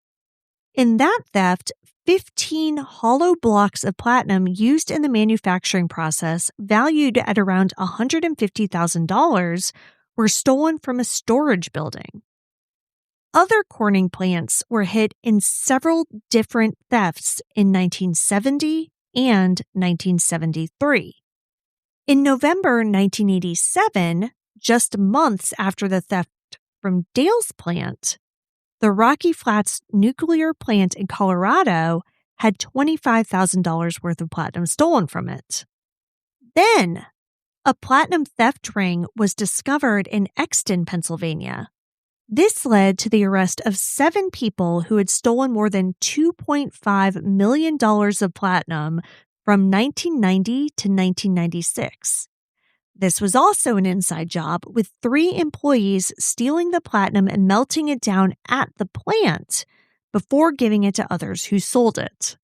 In that theft, 15 hollow blocks of platinum used in the manufacturing process, valued at around $150,000, were stolen from a storage building. Other Corning plants were hit in several different thefts in 1970 and 1973. In November 1987, just months after the theft from Dale's plant, the Rocky Flats nuclear plant in Colorado had $25,000 worth of platinum stolen from it. Then, a platinum theft ring was discovered in Exton, Pennsylvania. This led to the arrest of 7 people who had stolen more than $2.5 million of platinum from 1990 to 1996. This was also an inside job, with 3 employees stealing the platinum and melting it down at the plant before giving it to others who sold it.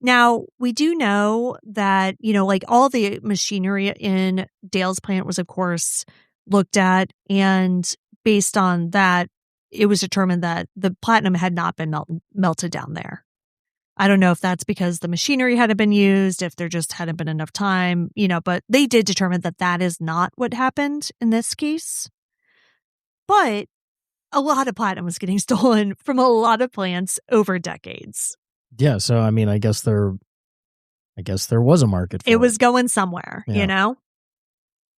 Now, we do know that, like all the machinery in Dale's plant was, of course, looked at, and based on that, it was determined that the platinum had not been melted down there. I don't know if that's because the machinery hadn't been used, if there just hadn't been enough time, but they did determine that that is not what happened in this case. But a lot of platinum was getting stolen from a lot of plants over decades. Yeah, so I mean, I guess there was a market for it. It was going somewhere, Yeah.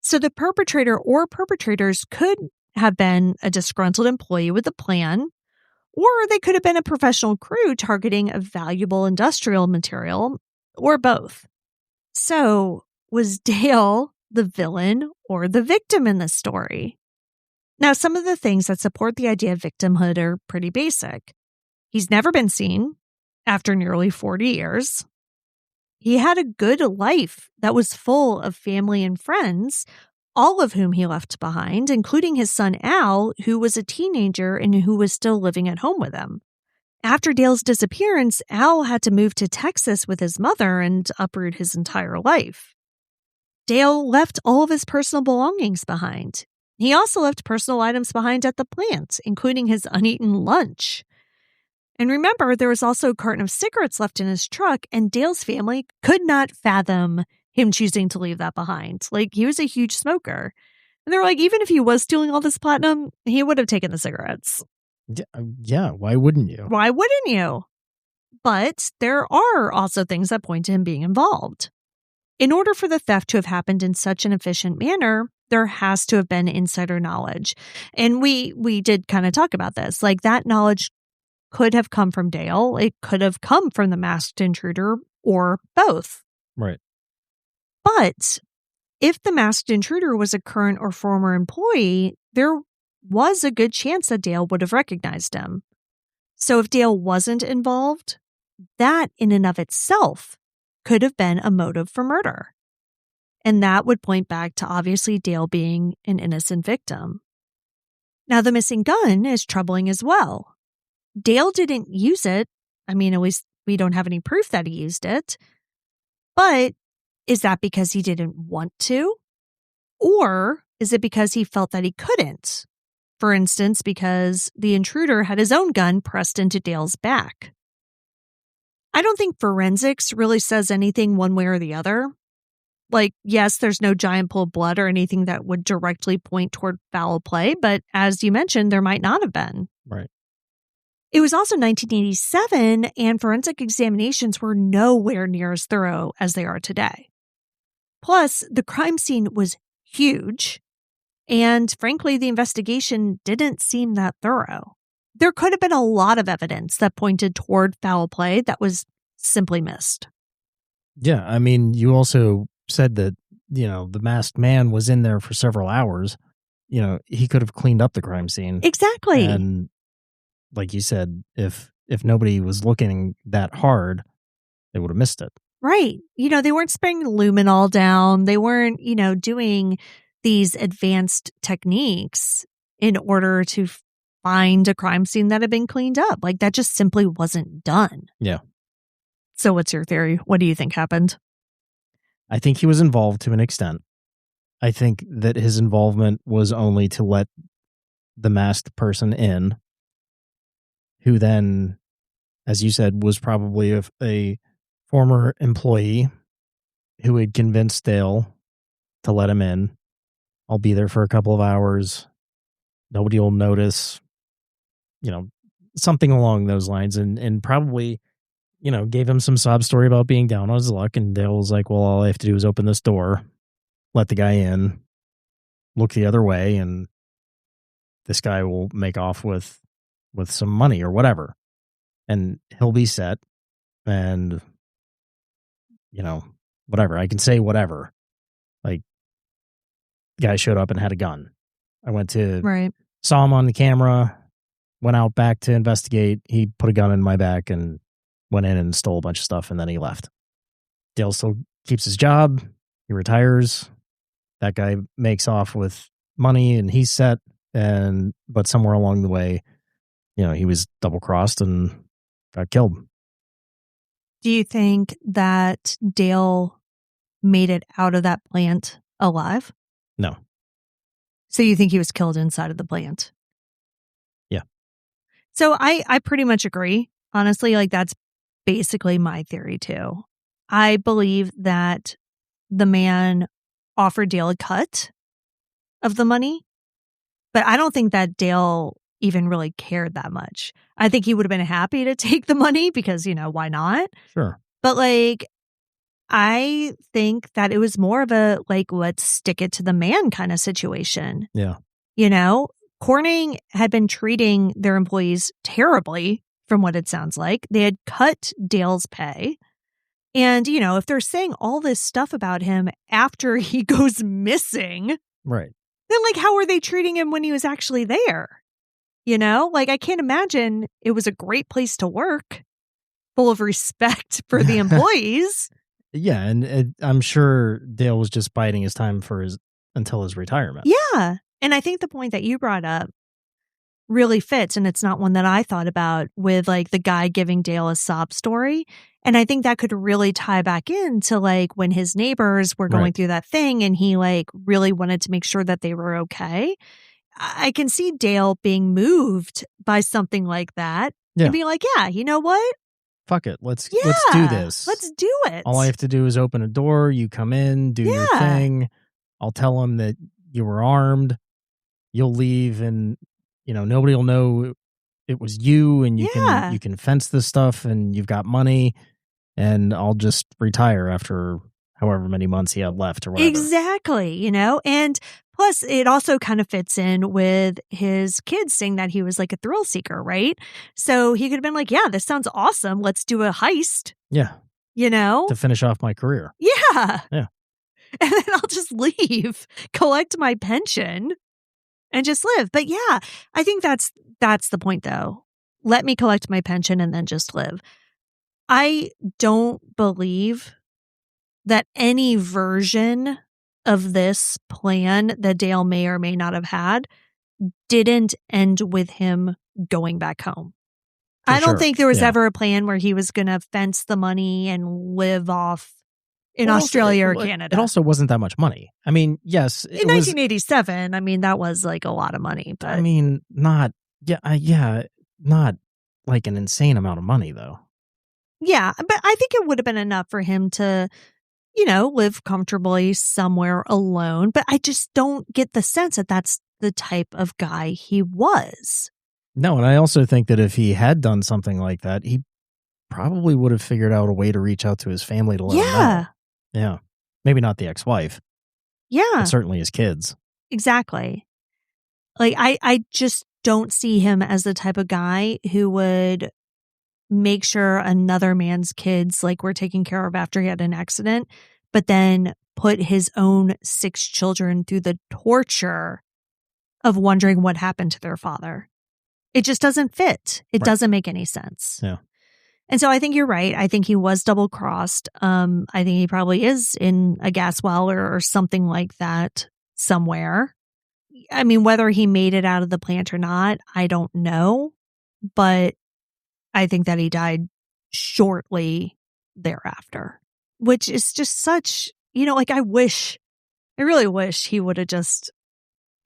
So the perpetrator or perpetrators could have been a disgruntled employee with a plan, or they could have been a professional crew targeting a valuable industrial material, or both. So, was Dale the villain or the victim in this story? Now, some of the things that support the idea of victimhood are pretty basic. He's never been seen after nearly 40 years. He had a good life that was full of family and friends, all of whom he left behind, including his son Al, who was a teenager and who was still living at home with him. After Dale's disappearance, Al had to move to Texas with his mother and uproot his entire life. Dale left all of his personal belongings behind. He also left personal items behind at the plant, including his uneaten lunch. And remember, there was also a carton of cigarettes left in his truck, and Dale's family could not fathom him choosing to leave that behind. Like, he was a huge smoker. And they were like, even if he was stealing all this platinum, he would have taken the cigarettes. Yeah, why wouldn't you? Why wouldn't you? But there are also things that point to him being involved. In order for the theft to have happened in such an efficient manner, there has to have been insider knowledge. And we did kind of talk about this. Like, that knowledge could have come from Dale. It could have come from the masked intruder, or both. Right. But if the masked intruder was a current or former employee, there was a good chance that Dale would have recognized him. So if Dale wasn't involved, that in and of itself could have been a motive for murder. And that would point back to obviously Dale being an innocent victim. Now, the missing gun is troubling as well. Dale didn't use it. I mean, at least we don't have any proof that he used it. But is that because he didn't want to? Or Is it because he felt that he couldn't? For instance, because the intruder had his own gun pressed into Dale's back. I don't think forensics really says anything one way or the other. Like, yes, there's no giant pool of blood or anything that would directly point toward foul play, but as you mentioned, there might not have been. Right. It was also 1987, and forensic examinations were nowhere near as thorough as they are today. Plus, the crime scene was huge, and frankly, the investigation didn't seem that thorough. There could have been a lot of evidence that pointed toward foul play that was simply missed. Yeah, I mean, you also said that, the masked man was in there for several hours. He could have cleaned up the crime scene. Exactly. And like you said, if nobody was looking that hard, they would have missed it. Right. They weren't spraying luminol down. They weren't, doing these advanced techniques in order to find a crime scene that had been cleaned up. Like, that just simply wasn't done. Yeah. So what's your theory? What do you think happened? I think he was involved to an extent. I think that his involvement was only to let the masked person in, who then, as you said, was probably a former employee who had convinced Dale to let him in. I'll be there for a couple of hours. Nobody will notice, something along those lines. And probably, gave him some sob story about being down on his luck. And Dale was like, well, all I have to do is open this door, let the guy in, look the other way, and this guy will make off with some money or whatever. And he'll be set. And, whatever. I can say whatever. Like, the guy showed up and had a gun. I went to, saw him on the camera, went out back to investigate. He put a gun in my back and went in and stole a bunch of stuff, and then he left. Dale still keeps his job. He retires. That guy makes off with money and he's set. But somewhere along the way, he was double-crossed and got killed. Do you think that Dale made it out of that plant alive? No. So you think he was killed inside of the plant? Yeah. So I pretty much agree. Honestly, like, that's basically my theory too. I believe that the man offered Dale a cut of the money, but I don't think that Dale even really cared that much. I think he would have been happy to take the money because, why not? Sure. But I think that it was more of a, let's stick it to the man kind of situation. Yeah. Corning had been treating their employees terribly, from what it sounds like. They had cut Dale's pay. And, if they're saying all this stuff about him after he goes missing, right, then, how are they treating him when he was actually there? I can't imagine it was a great place to work, full of respect for the employees. Yeah, and I'm sure Dale was just biding his time until his retirement. Yeah, and I think the point that you brought up really fits, and it's not one that I thought about, with the guy giving Dale a sob story. And I think that could really tie back into when his neighbors were going through that thing and he really wanted to make sure that they were okay. I can see Dale being moved by something like that and be like, yeah, you know what? Fuck it. Let's do this. Let's do it. All I have to do is open a door. You come in, do your thing. I'll tell him that you were armed. You'll leave, and nobody will know it was you, and you can fence this stuff, and you've got money, and I'll just retire after however many months he had left or whatever. Exactly. And plus, it also kind of fits in with his kids saying that he was a thrill seeker, right? So he could have been like, yeah, this sounds awesome. Let's do a heist. Yeah. To finish off my career. Yeah. Yeah. And then I'll just leave, collect my pension, and just live. But yeah, I think that's the point, though. Let me collect my pension and then just live. I don't believe that any version of this plan that Dale may or may not have had didn't end with him going back home. I don't think there was ever a plan where he was going to fence the money and live off in Australia or Canada. It also wasn't that much money. I mean, yes. In 1987, I mean, that was like a lot of money. But I mean, not like an insane amount of money, though. Yeah, but I think it would have been enough for him to, live comfortably somewhere alone. But I just don't get the sense that that's the type of guy he was. No, and I also think that if he had done something like that, he probably would have figured out a way to reach out to his family to let him know. Yeah. Maybe not the ex-wife. Yeah. But certainly his kids. Exactly. Like, I just don't see him as the type of guy who would make sure another man's kids were taken care of after he had an accident, but then put his own 6 children through the torture of wondering what happened to their father. It just doesn't fit. It doesn't make any sense. Yeah. And so I think you're right. I think he was double-crossed. I think he probably is in a gas well or something like that somewhere. I mean, whether he made it out of the plant or not, I don't know. But I think that he died shortly thereafter, which is just such, I really wish he would have just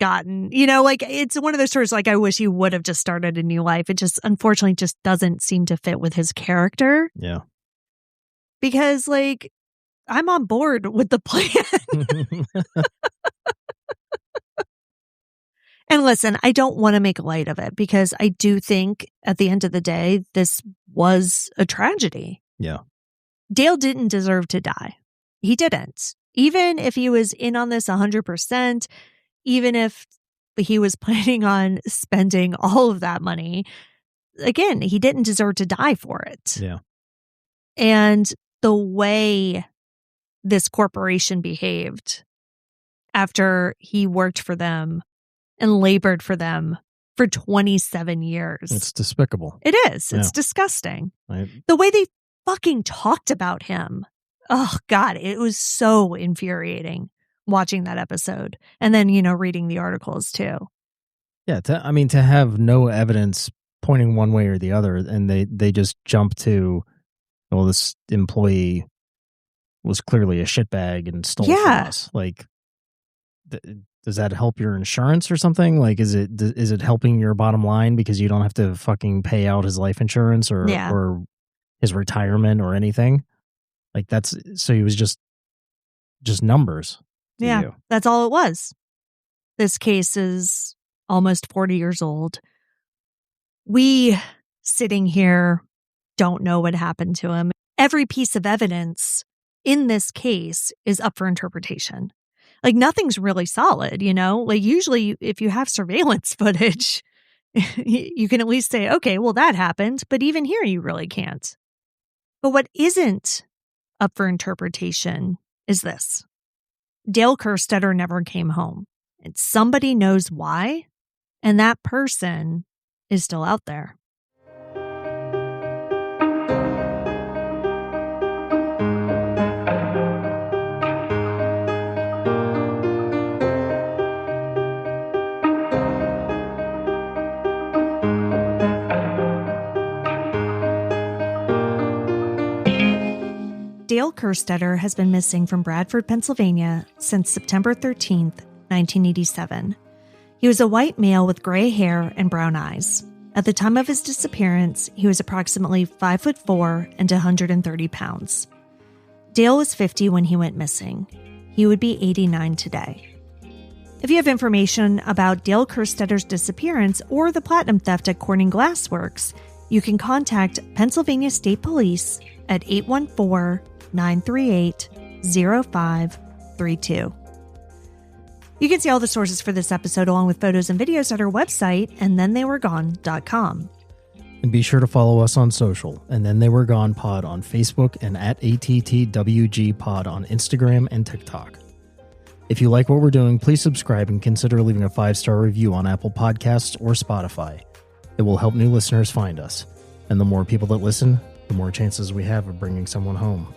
gotten, it's one of those stories, I wish he would have just started a new life. It just, unfortunately, just doesn't seem to fit with his character. Yeah. Because, I'm on board with the plan. And listen, I don't want to make light of it because I do think at the end of the day, this was a tragedy. Yeah. Dale didn't deserve to die. He didn't. Even if he was in on this 100%, even if he was planning on spending all of that money, again, he didn't deserve to die for it. Yeah. And the way this corporation behaved after he worked for them and labored for them for 27 years. It's despicable. It is. It's disgusting. Right. The way they fucking talked about him. Oh, God. It was so infuriating watching that episode. And then, reading the articles too. Yeah. To have no evidence pointing one way or the other, and they just jump to, well, this employee was clearly a shitbag and stole from us. Does that help your insurance or something? Is it helping your bottom line because you don't have to fucking pay out his life insurance or his retirement or anything? So he was just numbers. Yeah, you. That's all it was. This case is almost 40 years old. We, sitting here, don't know what happened to him. Every piece of evidence in this case is up for interpretation. Nothing's really solid, usually if you have surveillance footage, you can at least say, okay, well, that happened. But even here, you really can't. But what isn't up for interpretation is this. Dale Kerstetter never came home, and somebody knows why, and that person is still out there. Dale Kerstetter has been missing from Bradford, Pennsylvania since September 13th, 1987. He was a white male with gray hair and brown eyes. At the time of his disappearance, he was approximately 5'4" and 130 pounds. Dale was 50 when he went missing. He would be 89 today. If you have information about Dale Kerstetter's disappearance or the platinum theft at Corning Glassworks, you can contact Pennsylvania State Police at 814-938-0532. You can see all the sources for this episode along with photos and videos at our website, andthentheyweregone.com. And be sure to follow us on social, And Then They Were Gone Pod on Facebook and at ATTWG Pod on Instagram and TikTok. If you like what we're doing, please subscribe and consider leaving a 5-star review on Apple Podcasts or Spotify. It will help new listeners find us. And the more people that listen, the more chances we have of bringing someone home.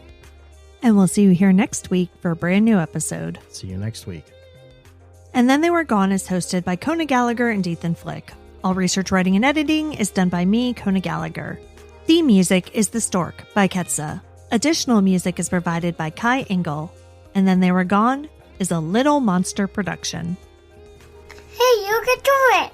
And we'll see you here next week for a brand new episode. See you next week. And Then They Were Gone is hosted by Kona Gallagher and Ethan Flick. All research, writing, and editing is done by me, Kona Gallagher. Theme music is The Stork by Ketsa. Additional music is provided by Kai Engel. And Then They Were Gone is a Little Monster production. Hey, you can do it!